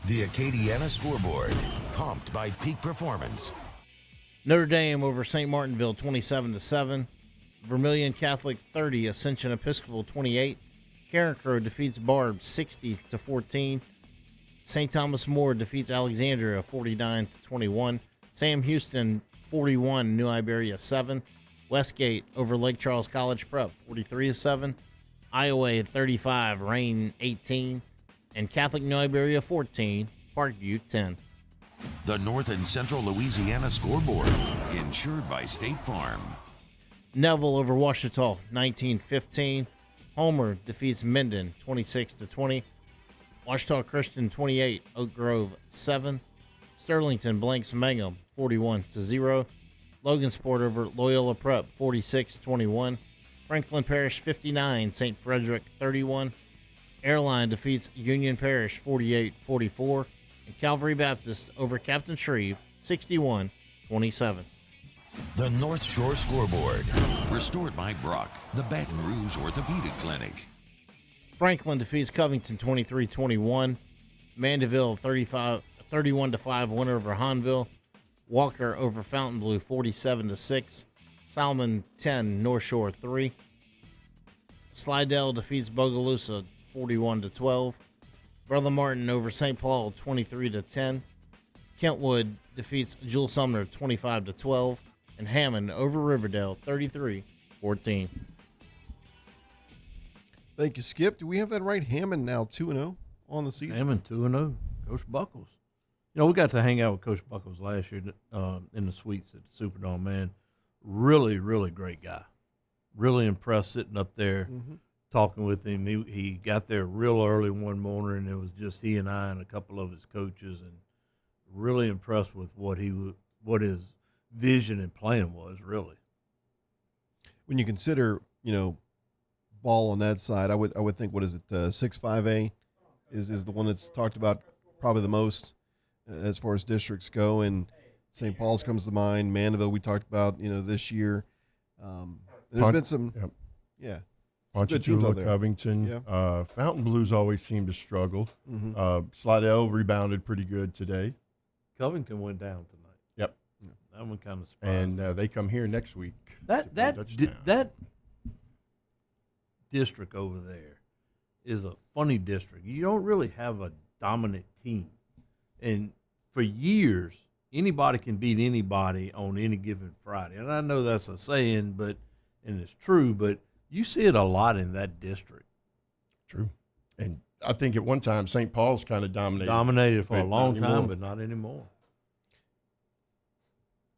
The Acadiana Scoreboard, pumped by Peak Performance. Notre Dame over St. Martinville 27-7. Vermilion Catholic 30, Ascension Episcopal 28. Carencro defeats Barb 60-14. St. Thomas More defeats Alexandria 49-21. Sam Houston 41, New Iberia 7. Westgate over Lake Charles College Prep 43-7. Iowa at 35, Rain 18. And Catholic New Iberia 14, Parkview 10. The North and Central Louisiana Scoreboard, insured by State Farm. Neville over Ouachita 19-15. Homer defeats Minden 26-20. Ouachita Christian 28, Oak Grove 7. Sterlington blanks Mangum 41-0. Logansport over Loyola Prep 46-21. Franklin Parish 59, St. Frederick 31. Airline defeats Union Parish 48-44. And Calvary Baptist over Captain Shreve 61-27. The North Shore Scoreboard. Restored by Brock, the Baton Rouge Orthopedic Clinic. Franklin defeats Covington 23-21. Mandeville 31-5 winner over Hahnville. Walker over Fontainebleau 47-6. Solomon 10, North Shore 3. Slidell defeats Bogalusa 41-12. Brother Martin over St. Paul 23-10. Kentwood defeats Jewel Sumner 25-12. And Hammond over Riverdale 33-14. Thank you, Skip. Do we have that right? Hammond now 2-0 on the season. Hammond 2-0. Coach Buckles. You know, we got to hang out with Coach Buckles last year in the suites at the Superdome, man. Really, really great guy. Really impressed sitting up there talking with him. He got there real early one morning, and it was just he and I and a couple of his coaches, and really impressed with what his vision and plan was, really. When you consider, ball on that side, I would think, what is it, 6-5A is the one that's talked about probably the most as far as districts go, and St. Paul's comes to mind. Mandeville we talked about, this year. There's been some, Ponchatoula, Covington. Yeah. Fontainebleau's always seemed to struggle. Slidell rebounded pretty good today. Covington went down tonight. Yep. That one kind of surprised And me. they come here next week. That district over there is a funny district. You don't really have a dominant team. And for years, anybody can beat anybody on any given Friday. And I know that's a saying, and it's true, but you see it a lot in that district. True. And I think at one time St. Paul's kind of dominated. Dominated for a long not time, anymore. but not anymore.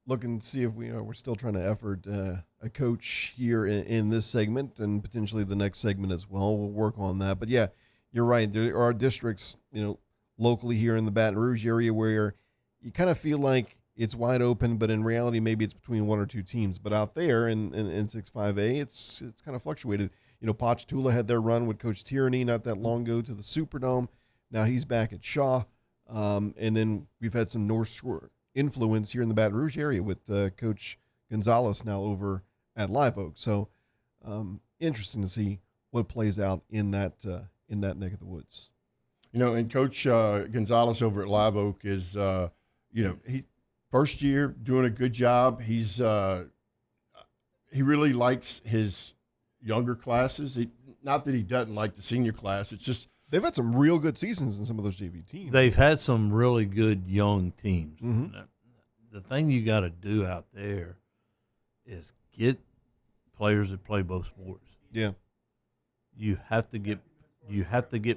Looking to see if we're still trying to effort a coach here in this segment and potentially the next segment as well. We'll work on that. But yeah, you're right. There are districts, locally here in the Baton Rouge area where you kind of feel like it's wide open, but in reality, maybe it's between one or two teams. But out there in 6-5A, it's kind of fluctuated. Ponchatoula had their run with Coach Tierney not that long ago to the Superdome. Now he's back at Shaw. And then we've had some North Shore influence here in the Baton Rouge area with Coach Gonzalez now over at Live Oak. So interesting to see what plays out in that neck of the woods. And Coach Gonzalez over at Live Oak is, he first year doing a good job. He really likes his younger classes. Not that he doesn't like the senior class. It's just they've had some real good seasons in some of those JV teams. They've had some really good young teams. Mm-hmm. The thing you got to do out there is get players that play both sports. Yeah, you have to get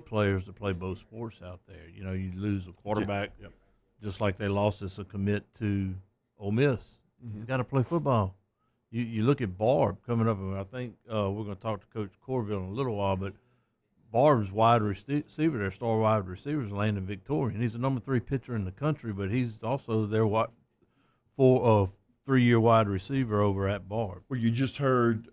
players to play both sports out there. You lose a quarterback, just like they lost us a commit to Ole Miss. Mm-hmm. He's got to play football. You look at Barb coming up, and I think we're going to talk to Coach Corville in a little while, but Barb's wide receiver, their star wide receiver, is Landon Victorian. He's the number 3 pitcher in the country, but he's also their 3-year wide receiver over at Barb. Well, you just heard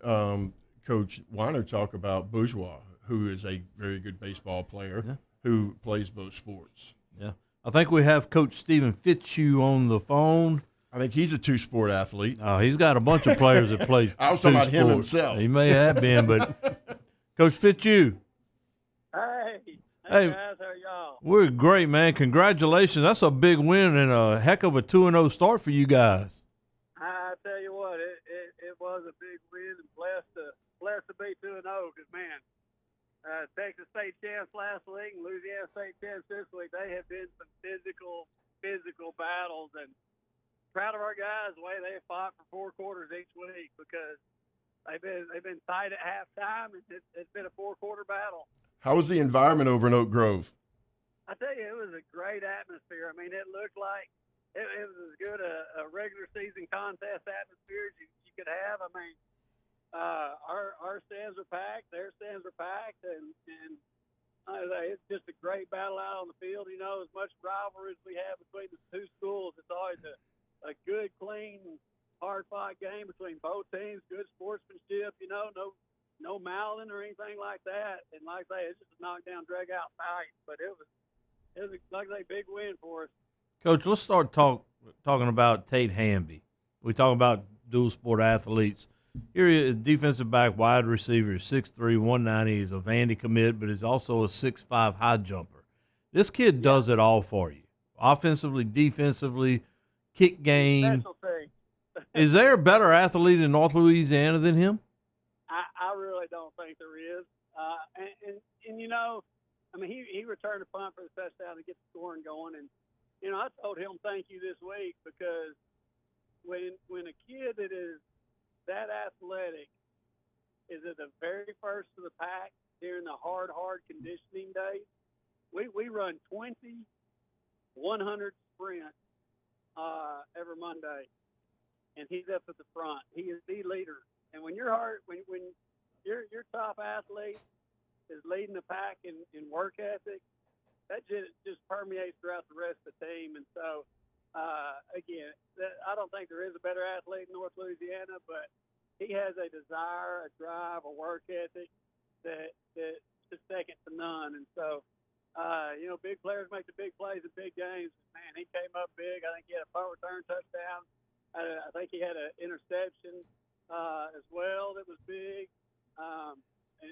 Coach Weiner talk about Bourgeois, who is a very good baseball player who plays both sports. Yeah. I think we have Coach Stephen Fitzhugh on the phone. I think he's a 2-sport athlete. He's got a bunch of players that play I was talking about him sports. himself. He may have been, but Coach Fitzhugh. Hey guys, how are y'all? We're great, man. Congratulations. That's a big win and a heck of a 2-0 start for you guys. I tell you what, it was a big win and blessed to be 2-0 because, man, Texas State champs last week and Louisiana State champs this week, they have been some physical battles, and proud of our guys the way they have fought for 4 quarters each week because they've been tight at halftime, and it's been a 4-quarter battle. How was the environment over in Oak Grove? I tell you, it was a great atmosphere. I mean, it looked like it was as good a regular season contest atmosphere as you could have. I mean, our stands are packed, their stands are packed, and it's just a great battle out on the field. As much rivalry as we have between the two schools, it's always a good, clean hard-fought game between both teams, good sportsmanship, no mouthing or anything like that. And like I say, it's just a knockdown, drag-out fight. But it was like I say, big win for us. Coach, let's start talking about Tate Hamby. We talk about dual sport athletes. Here he is, defensive back, wide receiver, 6'3", 190. He's a Vandy commit, but he's also a 6'5" high jumper. This kid does it all for you, offensively, defensively, kick game. Is there a better athlete in North Louisiana than him? I really don't think there is. He returned a punt for the touchdown to get the scoring going. And, I told him thank you this week because when a kid that is that athletic is at the very first of the pack during the hard conditioning days, we run 20 100 sprints every Monday, and he's up at the front. He is the leader. And when your top athlete is leading the pack in work ethic, that just permeates throughout the rest of the team. And so, again, I don't think there is a better athlete in North Louisiana, but he has a desire, a drive, a work ethic that's just second to none. And so, big players make the big plays in big games. Man, he came up big. I think he had a punt return touchdown. I think he had an interception as well that was big. And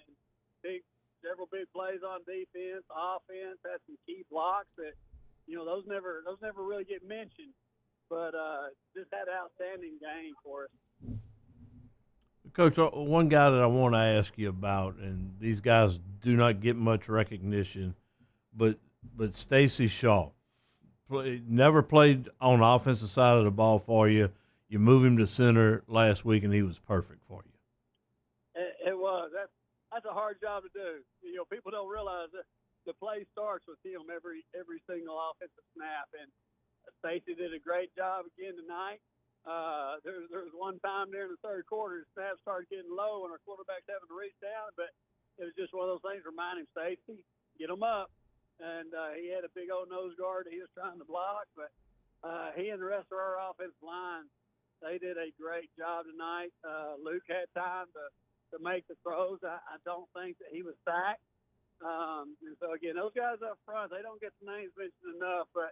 several big plays on defense, offense, had some key blocks that, those never really get mentioned. But just had an outstanding game for us. Coach, one guy that I want to ask you about, and these guys do not get much recognition, but Stacy Shaw never played on the offensive side of the ball for you. You move him to center last week, and he was perfect for you. It was. That's a hard job to do. People don't realize that the play starts with him every single offensive snap, and Stacy did a great job again tonight. There was one time there in the third quarter, the snaps started getting low, and our quarterback's having to reach down, but it was just one of those things. Remind him, Stacy, get him up. And he had a big old nose guard that he was trying to block, but he and the rest of our offensive line, they did a great job tonight. Luke had time to make the throws. I don't think that he was sacked. And so, again, those guys up front, they don't get the names mentioned enough, but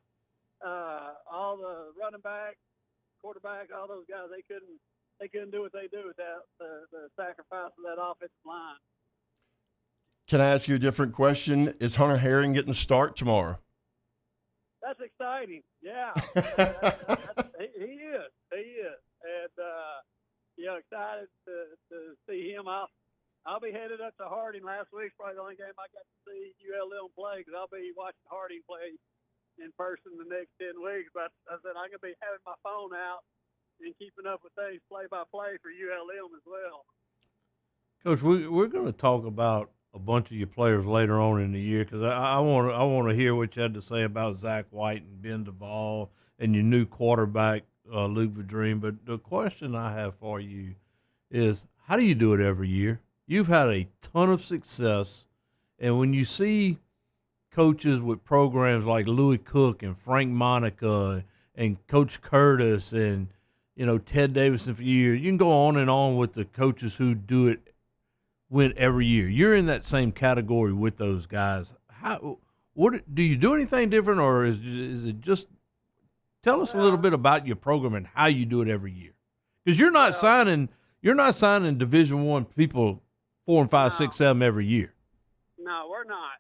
all the running back, quarterback, all those guys, they couldn't do what they do without the sacrifice of that offensive line. Can I ask you a different question? Is Hunter Herring getting the start tomorrow? That's exciting. Yeah. He is. And, excited to see him. I'll be headed up to Harding. Last week's probably the only game I got to see ULM play because I'll be watching Harding play in person the next 10 weeks. But I said I'm going to be having my phone out and keeping up with things play-by-play for ULM as well. Coach, we're going to talk about a bunch of your players later on in the year because I want to hear what you had to say about Zach White and Ben Duvall and your new quarterback, Luke Vadrine. But the question I have for you is, how do you do it every year? You've had a ton of success, and when you see coaches with programs like Louis Cook and Frank Monica and Coach Curtis and, Ted Davidson for years, you can go on and on with the coaches who win every year. You're in that same category with those guys. What do you do anything different, or is it just tell us a little bit about your program and how you do it every year? Because you're not signing Division I people 4 and 5, 6, 7 every year. No, we're not.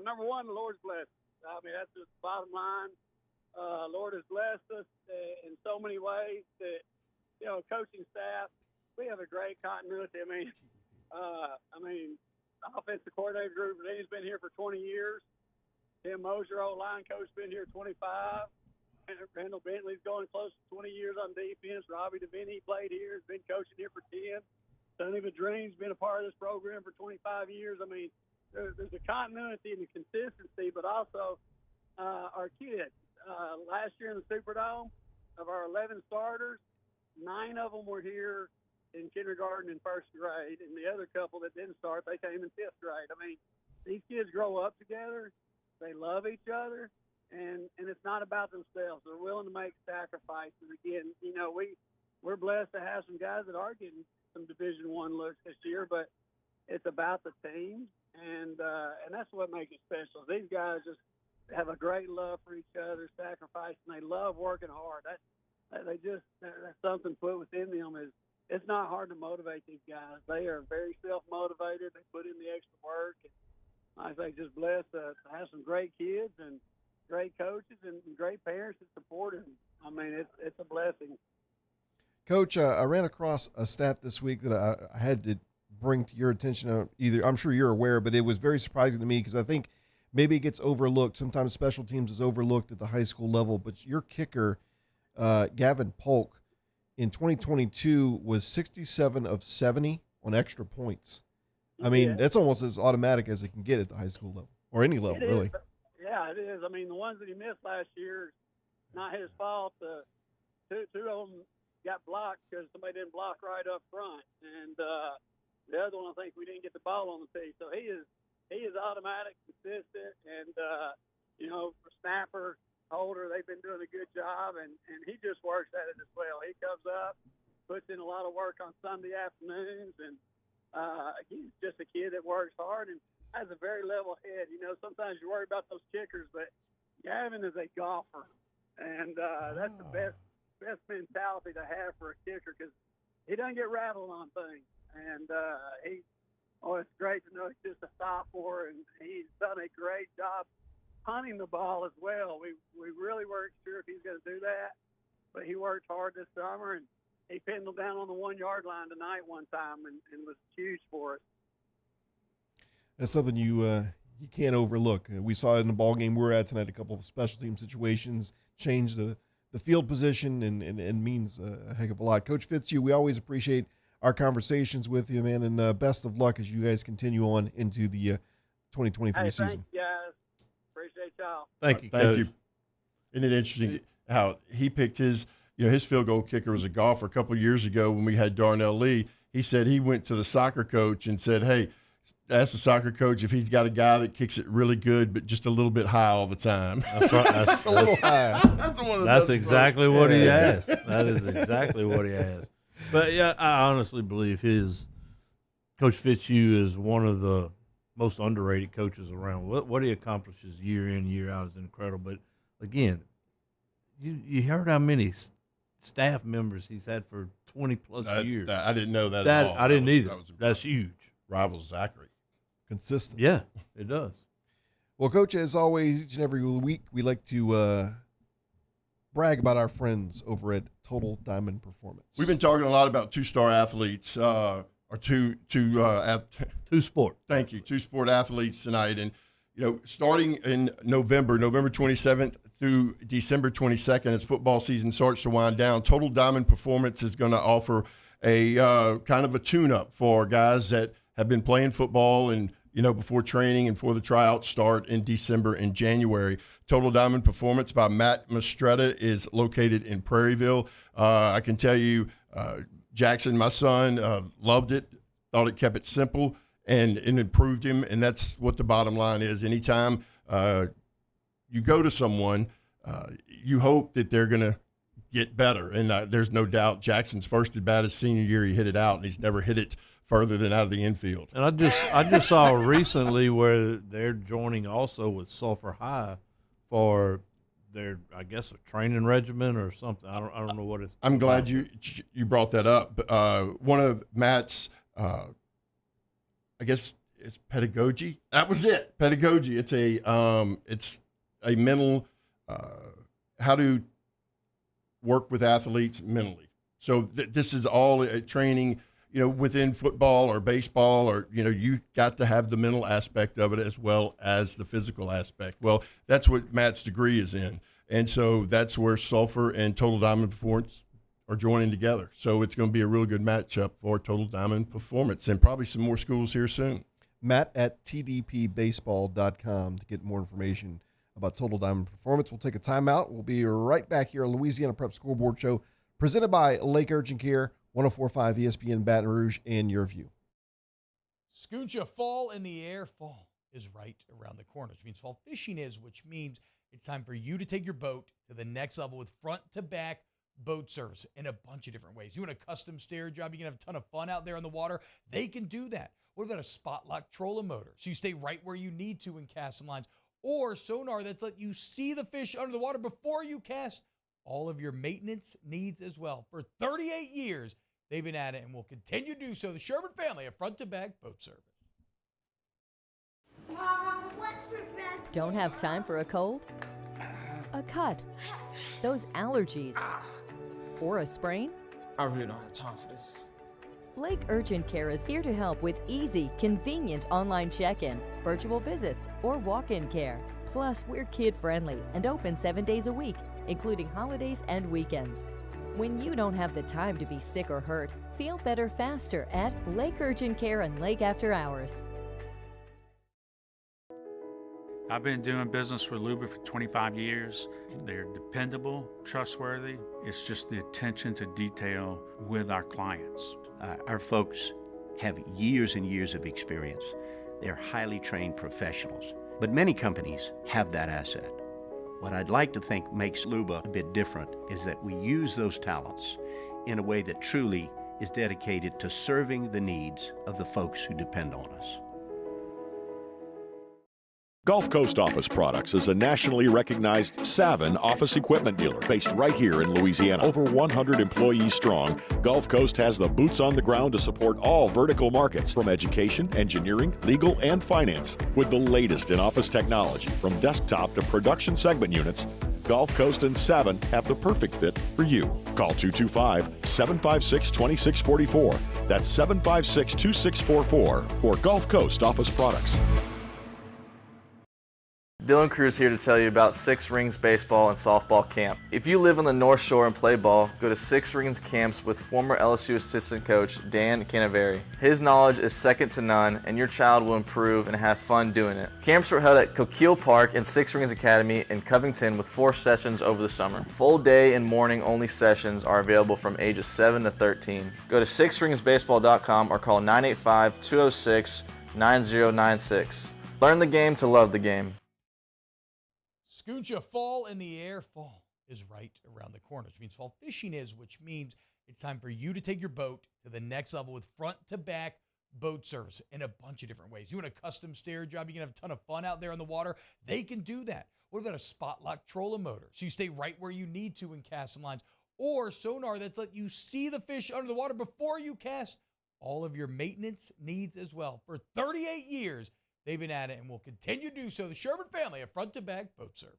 Number one, the Lord's blessed. I mean, that's just the bottom line. Lord has blessed us in so many ways that, coaching staff, we have a great continuity. I mean, the offensive coordinator group, he's been here for 20 years. Tim Mosier, old line coach, been here 25. Randall Bentley's going close to 20 years on defense. Robbie DeVinny played here, has been coaching here for 10. Sonny Vadrine's been a part of this program for 25 years. I mean, there's a continuity and a consistency, but also our kids. Last year in the Superdome, of our 11 starters, 9 of them were here in kindergarten and first grade, and the other couple that didn't start, they came in 5th grade. I mean, these kids grow up together. They love each other. and it's not about themselves. They're willing to make sacrifices. Again, we're blessed to have some guys that are getting some Division I looks this year, but it's about the team, and that's what makes it special. These guys just have a great love for each other, sacrificing. They love working hard. That's something put within them. It's not hard to motivate these guys. They are very self-motivated. They put in the extra work. And I say just blessed to have some great kids and great coaches and great parents that support them. I mean, it's a blessing. Coach, I ran across a stat this week that I had to bring to your attention. I'm sure you're aware, but it was very surprising to me because I think maybe it gets overlooked. Sometimes special teams is overlooked at the high school level, but your kicker, Gavin Polk, in 2022 was 67 of 70 on extra points. I mean, that's almost as automatic as it can get at the high school level or any level, really. Yeah, it is. I mean, the ones that he missed last year, not his fault. Two of them got blocked because somebody didn't block right up front, and the other one, I think we didn't get the ball on the tee. So he is automatic, consistent, and for snapper, holder, they've been doing a good job, and he just works at it as well. He comes up, puts in a lot of work on Sunday afternoons, and he's just a kid that works hard and has a very level head. Sometimes you worry about those kickers, but Gavin is a golfer, and that's the best mentality to have for a kicker because he doesn't get rattled on things. And it's great to know he's just a sophomore, and he's done a great job punting the ball as well. We really weren't sure if he's going to do that, but he worked hard this summer, and he pinned them down on the 1 yard line tonight one time, and was huge for us. That's something you can't overlook. We saw it in the ball game we were at tonight. A couple of special team situations changed the field position and means a heck of a lot. Coach Fitzhugh, we always appreciate our conversations with you, man, and best of luck as you guys continue on into the 2023 season. Thank you, guys. Appreciate y'all. Thank you, Thank Coach. you. Isn't it interesting how he picked his field goal kicker was a golfer a couple of years ago when we had Darnell Lee. He said he went to the soccer coach and said, hey, ask the soccer coach if he's got a guy that kicks it really good but just a little bit high all the time. That's right. That's a little high. That's exactly what he asked. That is exactly what he asked. But, yeah, I honestly believe Coach Fitzhugh is one of the most underrated coaches around. What he accomplishes year in, year out is incredible. But, again, you heard how many staff members he's had for 20-plus years. I didn't know that at all. I didn't either. That's huge. Rivals Zachary. Consistent. Yeah, it does. Well, Coach, as always, each and every week, we like to brag about our friends over at Total Diamond Performance. We've been talking a lot about two-star athletes, or two sport. Thank you, two-sport athletes tonight. And, starting in November 27th through December 22nd, as football season starts to wind down, Total Diamond Performance is going to offer a kind of a tune-up for guys that have been playing football and, before training and before the tryouts start in December and January. Total Diamond Performance by Matt Mastretta is located in Prairieville. I can tell you, Jackson, my son, loved it, thought it kept it simple, and it improved him, and that's what the bottom line is. Anytime you go to someone, you hope that they're going to get better, and there's no doubt Jackson's first at bat his senior year, he hit it out, and he's never hit it further than out of the infield. And I just saw recently where they're joining also with Sulphur High for their, I guess, a training regimen or something. I don't know what it's. I'm glad you brought that up. One of Matt's, I guess it's pedagogy. That was it. Pedagogy. It's a mental how to work with athletes mentally. So this is all training. Within football or baseball or, you got to have the mental aspect of it as well as the physical aspect. Well, that's what Matt's degree is in. And so that's where Sulphur and Total Diamond Performance are joining together. So it's going to be a real good matchup for Total Diamond Performance and probably some more schools here soon. Matt at tdpbaseball.com to get more information about Total Diamond Performance. We'll take a timeout. We'll be right back here on Louisiana Prep Scoreboard Show presented by Lake Urgent Care, 104.5 ESPN Baton Rouge, and your view. Scooncha, fall in the air. Fall is right around the corner, which means fall fishing is, which means It's time for you to take your boat to the next level with front-to-back boat service in a bunch of different ways. You want a custom stair job, you can have a ton of fun out there on the water, they can do that. What about a spot lock trolling motor? So you stay right where you need to in casting lines, or sonar that's let you see the fish under the water before you cast. All of your maintenance needs as well. For 38 years, they've been at it and will continue to do so. The Sherman family of front-to-back boat service. Mom, what's for breakfast? Don't have time for a cold? A cut? Those allergies? Or a sprain? I really don't have time for this. Lake Urgent Care is here to help with easy, convenient online check-in, virtual visits, or walk-in care. Plus, we're kid-friendly and open 7 days a week, including holidays and weekends. When you don't have the time to be sick or hurt, feel better faster at Lake Urgent Care and Lake After Hours. I've been doing business with Luba for 25 years. They're dependable, trustworthy. It's just the attention to detail with our clients. Our folks have years and years of experience. They're highly trained professionals, but many companies have that asset. What I'd like to think makes Luba a bit different is that we use those talents in a way that truly is dedicated to serving the needs of the folks who depend on us. Gulf Coast Office Products is a nationally recognized Savin office equipment dealer based right here in Louisiana. Over 100 employees strong, Gulf Coast has the boots on the ground to support all vertical markets from education, engineering, legal, and finance. With the latest in office technology from desktop to production segment units, Gulf Coast and Savin have the perfect fit for you. Call 225-756-2644. That's 756-2644 for Gulf Coast Office Products. Dylan Cruz here to tell you about Six Rings Baseball and Softball Camp. If you live on the North Shore and play ball, go to Six Rings Camps with former LSU assistant coach Dan Canaveri. His knowledge is second to none, and your child will improve and have fun doing it. Camps are held at Coquille Park and Six Rings Academy in Covington with 4 sessions over the summer. Full day and morning only sessions are available from ages 7 to 13. Go to sixringsbaseball.com or call 985-206-9096. Learn the game to love the game. Scooncha, fall in the air. Fall is right around the corner, which means fall fishing is, which means it's time for you to take your boat to the next level with front-to-back boat service in a bunch of different ways. You want a custom stair job, you can have a ton of fun out there on the water, they can do that. What about a spot lock trolling motor? So you stay right where you need to in casting lines, or sonar that's let you see the fish under the water before you cast. All of your maintenance needs as well. For 38 years, they've been at it and will continue to do so. The Sherman family of front-to-back boat service.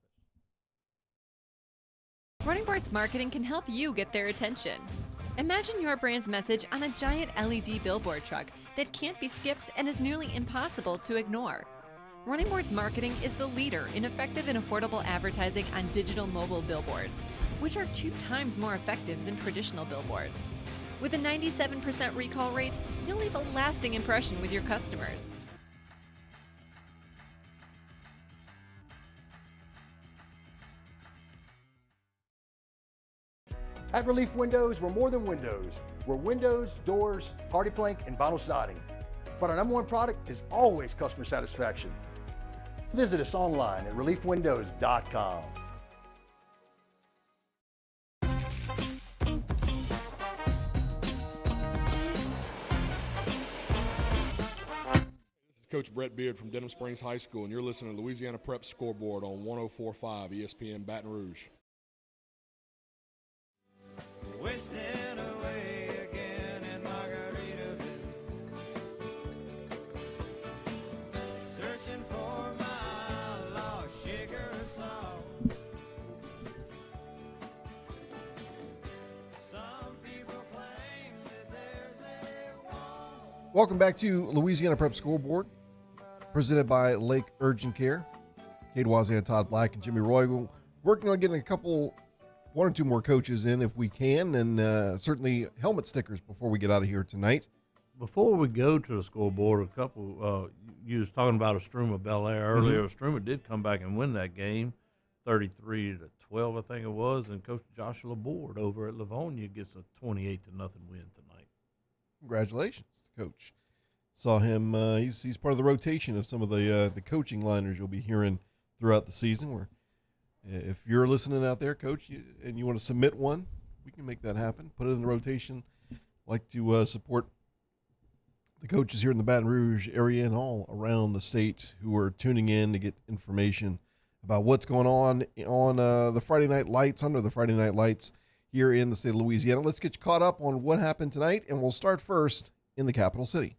Running Boards Marketing can help you get their attention. Imagine your brand's message on a giant LED billboard truck that can't be skipped and is nearly impossible to ignore. Running Boards Marketing is the leader in effective and affordable advertising on digital mobile billboards, which are 2 times more effective than traditional billboards. With a 97% recall rate, you'll leave a lasting impression with your customers. At Relief Windows, we're more than windows. We're windows, doors, hardy plank, and vinyl siding. But our #1 product is always customer satisfaction. Visit us online at reliefwindows.com. This is Coach Brett Beard from Denham Springs High School, and you're listening to Louisiana Prep Scoreboard on 104.5 ESPN Baton Rouge. Wasting away again in Margaritaville, searching for my lost sugar song. Some people claim that there's a wall. Welcome back to Louisiana Prep Scoreboard, presented by Lake Urgent Care. Cade Wazan, Todd Black, and Jimmy Roy. We're working on getting one or two more coaches in if we can, and certainly helmet stickers before we get out of here tonight. Before we go to the scoreboard, a couple, you was talking about Estruma Bel Air earlier. Estruma did come back and win that game, 33-12, I think it was, and Coach Joshua Laborde over at Livonia gets a 28-0 win tonight. Congratulations, Coach. Saw him, he's part of the rotation of some of the coaching liners you'll be hearing throughout the season. We're If you're listening out there, Coach, and you want to submit one, we can make that happen. Put it in the rotation. Like to support the coaches here in the Baton Rouge area and all around the state who are tuning in to get information about what's going on the Friday Night Lights, under the Friday Night Lights here in the state of Louisiana. Let's get you caught up on what happened tonight, and we'll start first in the capital city.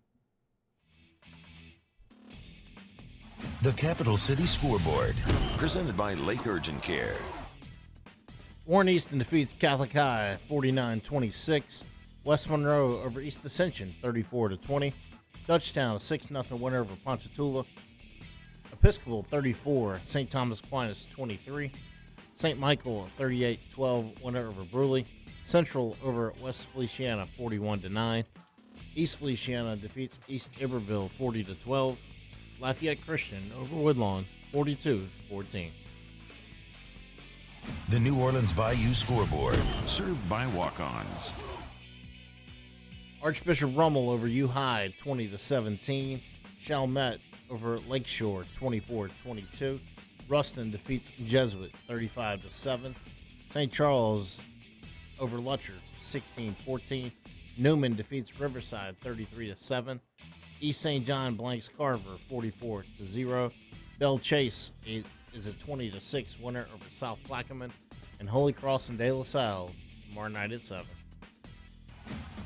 The Capital City Scoreboard, presented by Lake Urgent Care. Warren Easton defeats Catholic High 49-26. West Monroe over East Ascension 34-20. Dutchtown a 6-0 winner over Ponchatoula. Episcopal 34, St. Thomas Aquinas 23. St. Michael 38-12 winner over Bruley. Central over West Feliciana 41-9. East Feliciana defeats East Iberville 40-12. Lafayette Christian over Woodlawn 42-14. The New Orleans Bayou Scoreboard, served by walk-ons. Archbishop Rummel over U High 20-17. Chalmette over Lakeshore 24-22. Ruston defeats Jesuit 35-7. St. Charles over Lutcher 16-14. Newman defeats Riverside 33-7. East St. John blanks Carver 44-0. Belle Chase is a 20-6 winner over South Plaquemine. And Holy Cross and De La Salle tomorrow night at 7.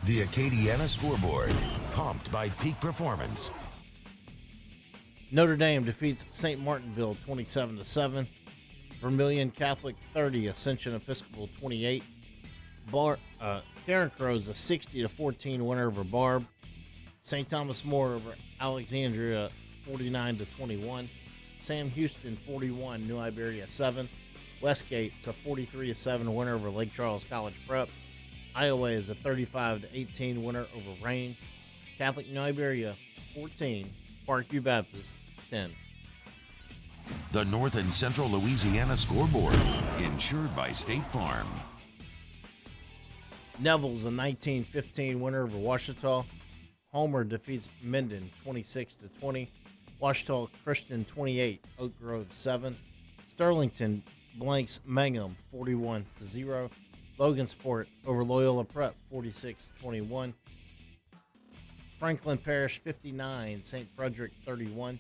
The Acadiana Scoreboard, pumped by Peak Performance. Notre Dame defeats St. Martinville 27-7. Vermilion Catholic 30, Ascension Episcopal 28. Karen Crow's a 60-14 winner over Barb. St. Thomas More over Alexandria 49-21. Sam Houston 41, New Iberia 7. Westgate's a 43-7 winner over Lake Charles College Prep. Iowa is a 35-18 winner over Rain. Catholic New Iberia 14, Parkview Baptist 10. The North and Central Louisiana Scoreboard, insured by State Farm. Neville's a 19-15 winner over Ouachita. Homer defeats Minden 26-20. Ouachita Christian 28, Oak Grove 7. Sterlington blanks Mangum 41-0. Logansport over Loyola Prep 46-21. Franklin Parish 59, St. Frederick 31.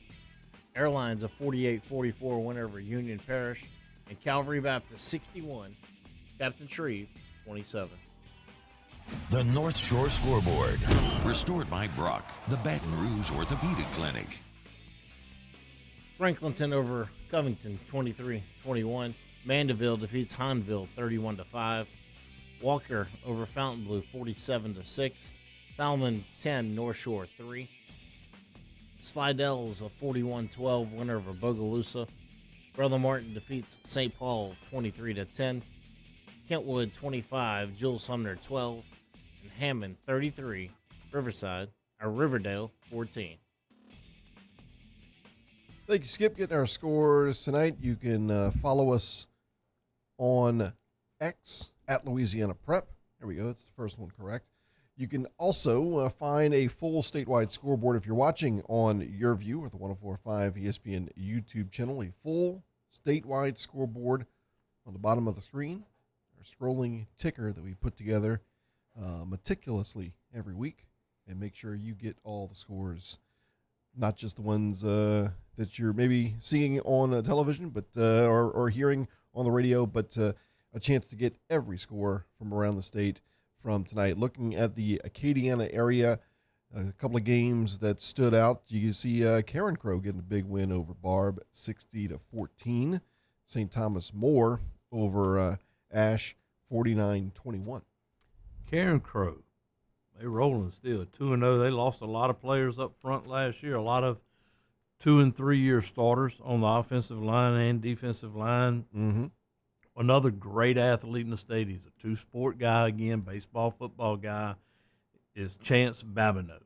Airlines a 48-44 winner over Union Parish. And Calvary Baptist 61, Captain Shreve 27. The North Shore Scoreboard, restored by Brock, the Baton Rouge Orthopedic Clinic. Franklinton over Covington 23-21. Mandeville defeats Hahnville 31-5. Walker over Fontainebleau 47-6. Salmon 10, North Shore 3. Slidell's a 41-12 winner over Bogalusa. Brother Martin defeats St. Paul 23-10. Kentwood 25, Jules Sumner 12. And Hammond 33, Riverdale 14. Thank you, Skip, getting our scores tonight. You can follow us on X at Louisiana Prep. There we go. That's the first one correct. You can also find a full statewide scoreboard if you're watching on YourView or the 104.5 ESPN YouTube channel. A full statewide scoreboard on the bottom of the screen. Our scrolling ticker that we put together meticulously every week, and make sure you get all the scores, not just the ones that you're maybe seeing on television, but or hearing on the radio, but a chance to get every score from around the state from tonight. Looking at the Acadiana area, a couple of games that stood out. You can see Karen Crow getting a big win over Barb, 60-14. St. Thomas More over Ash, 49-21. Karen Crow, they rolling still 2-0. They lost a lot of players up front last year, a lot of 2- and 3-year starters on the offensive line and defensive line. Mm-hmm. Another great athlete in the state. He's a two-sport guy again, baseball, football guy, is Chance Babineau.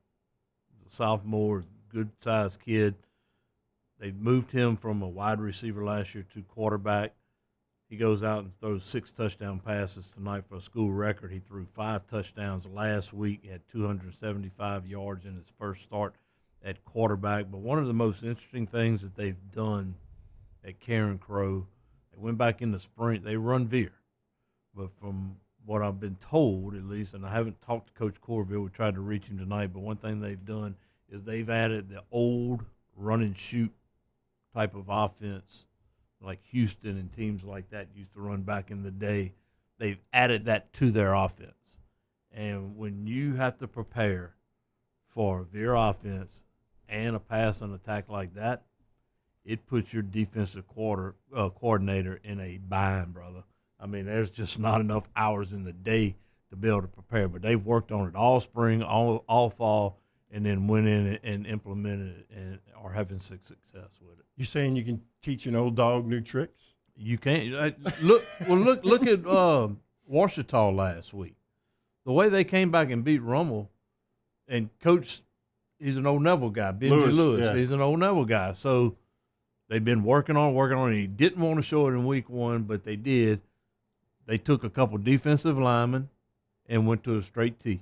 He's a sophomore, good-sized kid. They moved him from a wide receiver last year to quarterback. He goes out and throws 6 touchdown passes tonight for a school record. He threw 5 touchdowns last week. He had 275 yards in his first start at quarterback. But one of the most interesting things that they've done at Karen Crow, they They went back in the sprint. They run veer. But from what I've been told, at least, and I haven't talked to Coach Corville, we tried to reach him tonight, but one thing they've done is they've added the old run and shoot type of offense like Houston and teams like that used to run back in the day. They've added that to their offense. And when you have to prepare for a veer offense and a pass and attack like that, it puts your defensive coordinator in a bind, brother. I mean, there's just not enough hours in the day to be able to prepare. But they've worked on it all spring, all fall, and then went in and implemented it and are having success with it. You saying you can teach an old dog new tricks? You can't. Look at Washita last week. The way they came back and beat Rummel, and Coach, he's an old Neville guy, Benji Lewis. Yeah. He's an old Neville guy. So they've been working on it. He didn't want to show it in week one, but they did. They took a couple defensive linemen and went to a straight tee.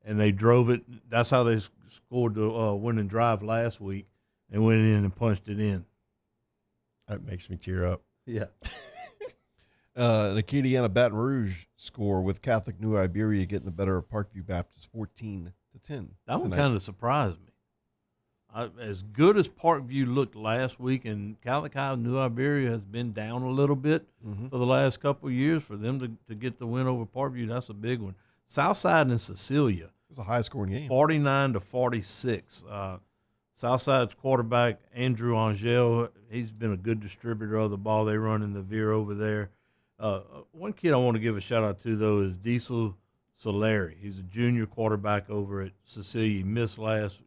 And they drove it. That's how they scored the winning drive last week and went in and punched it in. That makes me tear up. Yeah. An Acadiana Baton Rouge score with Catholic New Iberia getting the better of Parkview Baptist 14-10. That one kind of surprised me. As good as Parkview looked last week, and Catholic High New Iberia has been down a little bit for the last couple of years, for them to get the win over Parkview, that's a big one. Southside and Cecilia. It's a high-scoring game. 49-46. Southside's quarterback, Andrew Angel, he's been a good distributor of the ball. They run in the veer over there. One kid I want to give a shout-out to, though, is Diesel Solari. He's a junior quarterback over at Cecilia. He missed last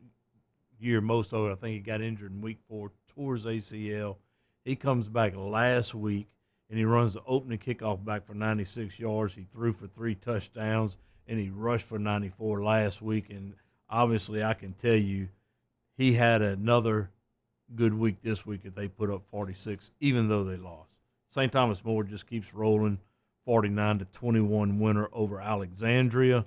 year, most of it. I think he got injured in week 4, tore his ACL. He comes back last week, and he runs the opening kickoff back for 96 yards. He threw for 3 touchdowns, and he rushed for 94 last week. And obviously I can tell you he had another good week this week if they put up 46, even though they lost. St. Thomas More just keeps rolling, 49-21 winner over Alexandria.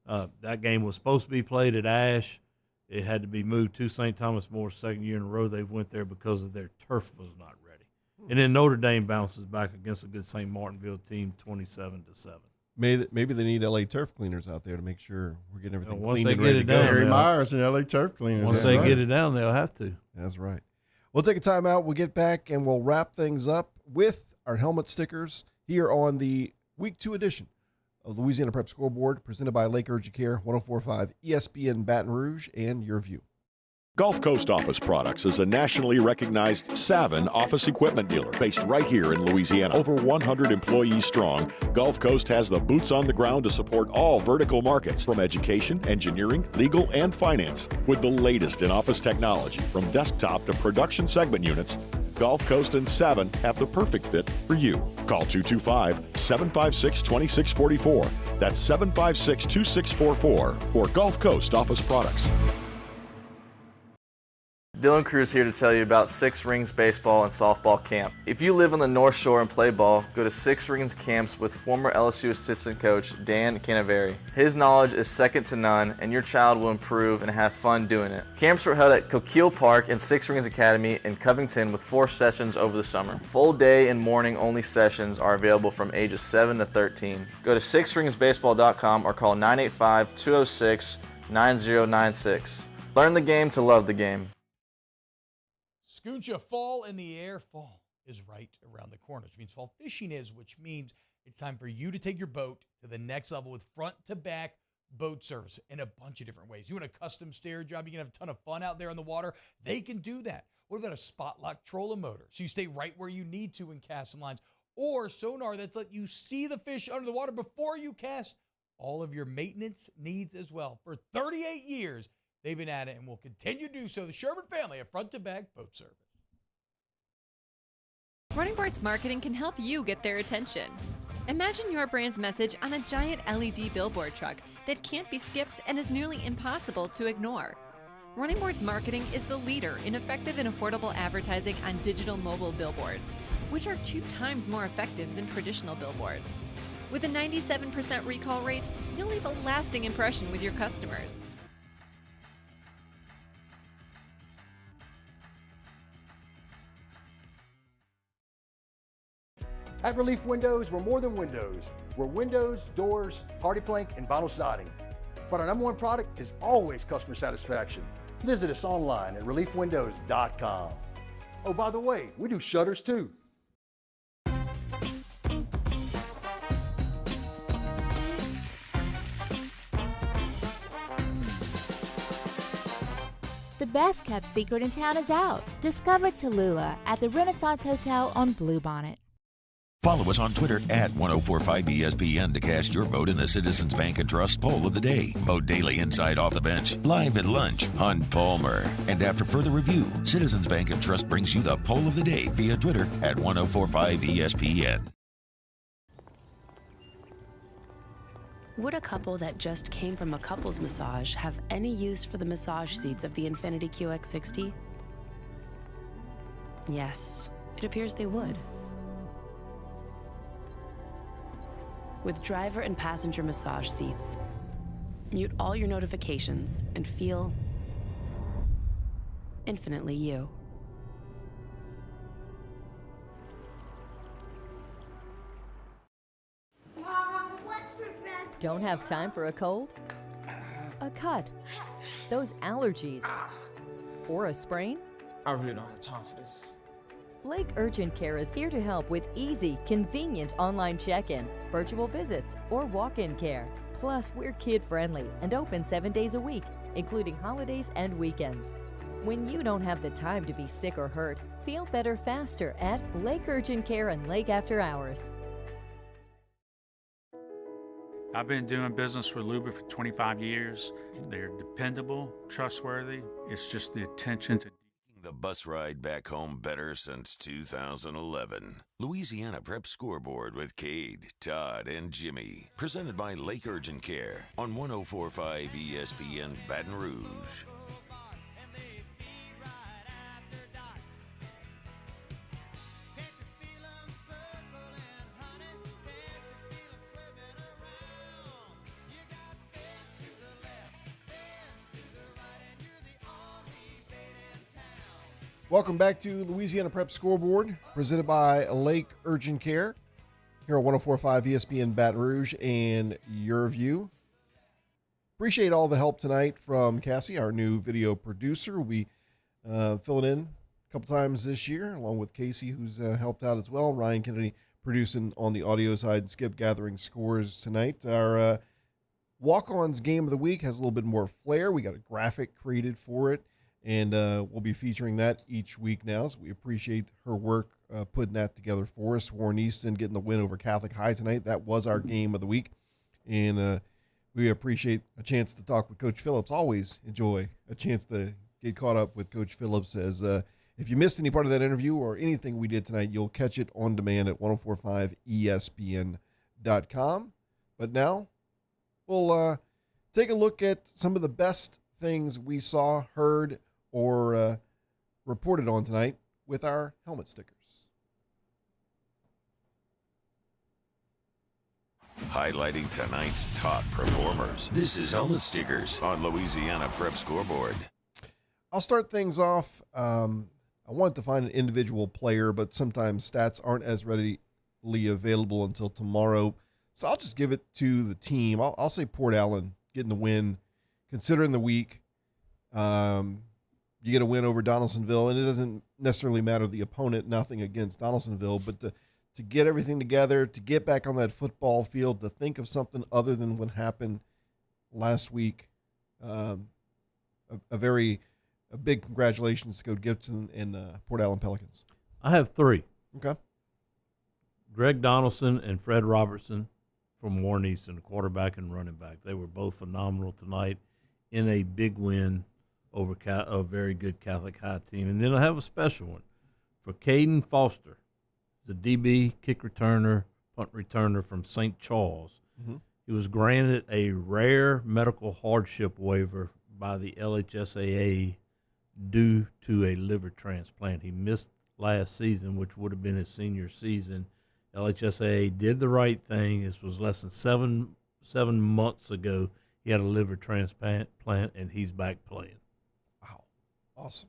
That game was supposed to be played at Ash. It had to be moved to St. Thomas More's second year in a row. They went there because of their turf was not ready. And then Notre Dame bounces back against a good St. Martinville team, 27-7. Maybe they need LA turf cleaners out there to make sure we're getting everything once clean they and get ready it to go. down, Harry Myers and LA turf cleaners. Once they get it down, they'll have to. That's right. We'll take a timeout. We'll get back and we'll wrap things up with our helmet stickers here on the Week 2 edition of Louisiana Prep Scoreboard, presented by Lake Urgent Care, 104.5 ESPN Baton Rouge, and Your View. Gulf Coast Office Products is a nationally recognized Savin office equipment dealer based right here in Louisiana. Over 100 employees strong, Gulf Coast has the boots on the ground to support all vertical markets, from education, engineering, legal, and finance. With the latest in office technology, from desktop to production segment units, Gulf Coast and Savin have the perfect fit for you. Call 225-756-2644. That's 756-2644 for Gulf Coast Office Products. Dylan Cruz here to tell you about Six Rings Baseball and Softball Camp. If you live on the North Shore and play ball, go to Six Rings Camps with former LSU assistant coach Dan Canaveri. His knowledge is second to none, and your child will improve and have fun doing it. Camps were held at Coquille Park and Six Rings Academy in Covington with 4 sessions over the summer. Full day and morning only sessions are available from ages 7 to 13. Go to sixringsbaseball.com or call 985-206-9096. Learn the game to love the game. Scooncha, fall in the air. Fall is right around the corner, which means fall fishing is, which means it's time for you to take your boat to the next level with front-to-back boat service in a bunch of different ways. You want a custom stair job, you can have a ton of fun out there on the water, they can do that. What about a spot lock trolling motor? So you stay right where you need to in casting lines, or sonar that's let you see the fish under the water before you cast. All of your maintenance needs as well. For 38 years, they've been at it and will continue to do so. The Sherman family of front-to-back boat service. Running Boards Marketing can help you get their attention. Imagine your brand's message on a giant LED billboard truck that can't be skipped and is nearly impossible to ignore. Running Boards Marketing is the leader in effective and affordable advertising on digital mobile billboards, which are 2 times more effective than traditional billboards. With a 97% recall rate, you'll leave a lasting impression with your customers. At Relief Windows, we're more than windows. We're windows, doors, hardy plank, and vinyl siding. But our number one product is always customer satisfaction. Visit us online at reliefwindows.com. Oh, by the way, we do shutters too. The best kept secret in town is out. Discover Tallulah at the Renaissance Hotel on Bluebonnet. Follow us on Twitter at 1045ESPN to cast your vote in the Citizens Bank and Trust poll of the day. Vote daily inside Off the Bench, live at lunch on Palmer. And after further review, Citizens Bank and Trust brings you the poll of the day via Twitter at 1045ESPN. Would a couple that just came from a couples massage have any use for the massage seats of the Infiniti QX60? Yes, it appears they would. With driver and passenger massage seats, mute all your notifications and feel infinitely you. Don't have time for a cold? A cut? Those allergies? Or a sprain? I really don't have time for this. Lake Urgent Care is here to help with easy, convenient online check-in, virtual visits, or walk-in care. Plus, we're kid-friendly and open 7 days a week, including holidays and weekends. When you don't have the time to be sick or hurt, feel better faster at Lake Urgent Care and Lake After Hours. I've been doing business with Luba for 25 years. They're dependable, trustworthy. It's just the attention to The bus ride back home better since 2011. Louisiana Prep Scoreboard with Cade, Todd, and Jimmy. Presented by Lake Urgent Care on 1045 ESPN Baton Rouge. Welcome back to Louisiana Prep Scoreboard, presented by Lake Urgent Care, here on 104.5 ESPN Baton Rouge and Your View. Appreciate all the help tonight from Cassie, our new video producer. We filling in a couple times this year, along with Casey, who's helped out as well. Ryan Kennedy producing on the audio side, and Skip gathering scores tonight. Our Walk-Ons Game of the Week has a little bit more flair. We got a graphic created for it. And we'll be featuring that each week now. So we appreciate her work putting that together for us. Warren Easton getting the win over Catholic High tonight. That was our game of the week. And we appreciate a chance to talk with Coach Phillips. Always enjoy a chance to get caught up with Coach Phillips. As if you missed any part of that interview or anything we did tonight, you'll catch it on demand at 1045ESPN.com. But now we'll take a look at some of the best things we saw, heard, or reported on tonight with our helmet stickers. Highlighting tonight's top performers. This is Helmet Stickers on Louisiana Prep Scoreboard. I'll start things off. I wanted to find an individual player, but sometimes stats aren't as readily available until tomorrow. So I'll just give it to the team. I'll say Port Allen getting the win, considering the week. You get a win over Donaldsonville, and it doesn't necessarily matter the opponent, nothing against Donaldsonville, but to get everything together, to get back on that football field, to think of something other than what happened last week. A big congratulations to Coach Gibson and Port Allen Pelicans. I have three. Okay. Greg Donaldson and Fred Robertson from Warren Easton, quarterback and running back. They were both phenomenal tonight in a big win over a very good Catholic High team. And then I have a special one for Caden Foster, the DB, kick returner, punt returner from St. Charles. Mm-hmm. He was granted a rare medical hardship waiver by the LHSAA due to a liver transplant. He missed last season, which would have been his senior season. LHSAA did the right thing. This was less than seven months ago. He had a liver transplant, and he's back playing. Wow. Awesome.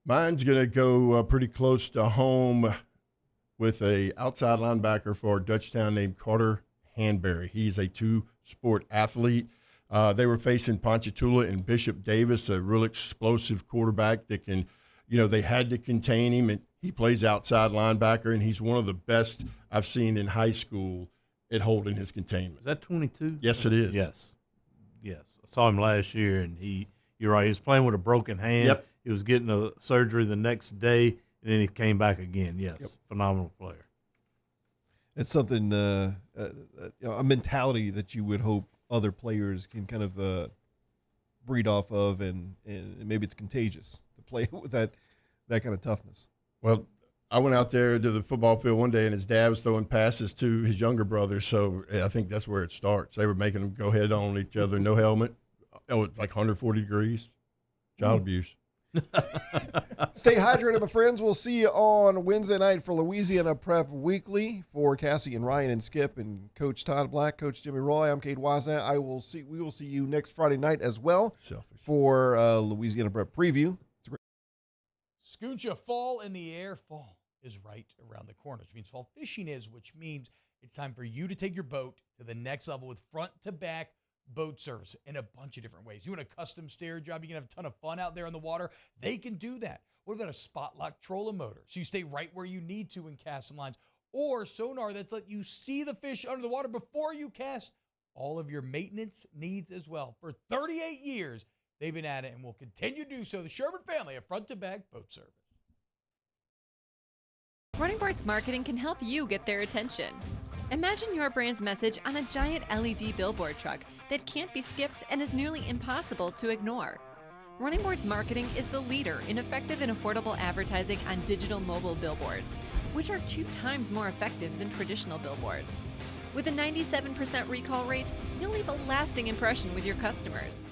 Mine's going to go pretty close to home. with a outside linebacker for Dutchtown named Carter Hanbury. He's a two-sport athlete. They were facing Ponchatoula and Bishop Davis, a real explosive quarterback that can, they had to contain him. And he plays outside linebacker, and he's one of the best I've seen in high school at holding his containment. Is that 22? Yes, it is. Yes. I saw him last year, and you're right, he was playing with a broken hand. Yep. He was getting a surgery the next day, and then he came back again. Yes, Phenomenal player. It's something, a mentality that you would hope other players can kind of breed off of, and maybe it's contagious to play with that kind of toughness. Well, I went out there to the football field one day, and his dad was throwing passes to his younger brother, so I think that's where it starts. They were making them go head on each other, no helmet. It was like 140 degrees. Child abuse. Stay hydrated, my friends. We'll see you on Wednesday night for Louisiana Prep Weekly. For Cassie and Ryan and Skip and Coach Todd Black, Coach Jimmy Roy, I'm Cade Wazan. We will see you next Friday night as well for Louisiana Prep Preview. Scooncha, fall in the air. Fall is right around the corner, which means fall fishing is, which means it's time for you to take your boat to the next level with front-to-back boat service in a bunch of different ways. You want a custom stair job, you can have a ton of fun out there on the water. They can do that. What about a spot lock trolling motor? So you stay right where you need to in casting lines. Or sonar that's let you see the fish under the water before you cast. All of your maintenance needs as well. For 38 years, they've been at it and will continue to do so. The Sherman family of front-to-back boat service. Running Boards Marketing can help you get their attention. Imagine your brand's message on a giant LED billboard truck that can't be skipped and is nearly impossible to ignore. Running Boards Marketing is the leader in effective and affordable advertising on digital mobile billboards, which are 2 times more effective than traditional billboards. With a 97% recall rate, you'll leave a lasting impression with your customers.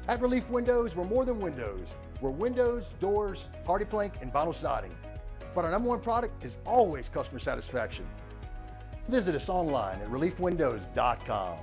At Relief Windows, we're more than windows. We're windows, doors, hardy plank, and vinyl siding. But our number one product is always customer satisfaction. Visit us online at reliefwindows.com.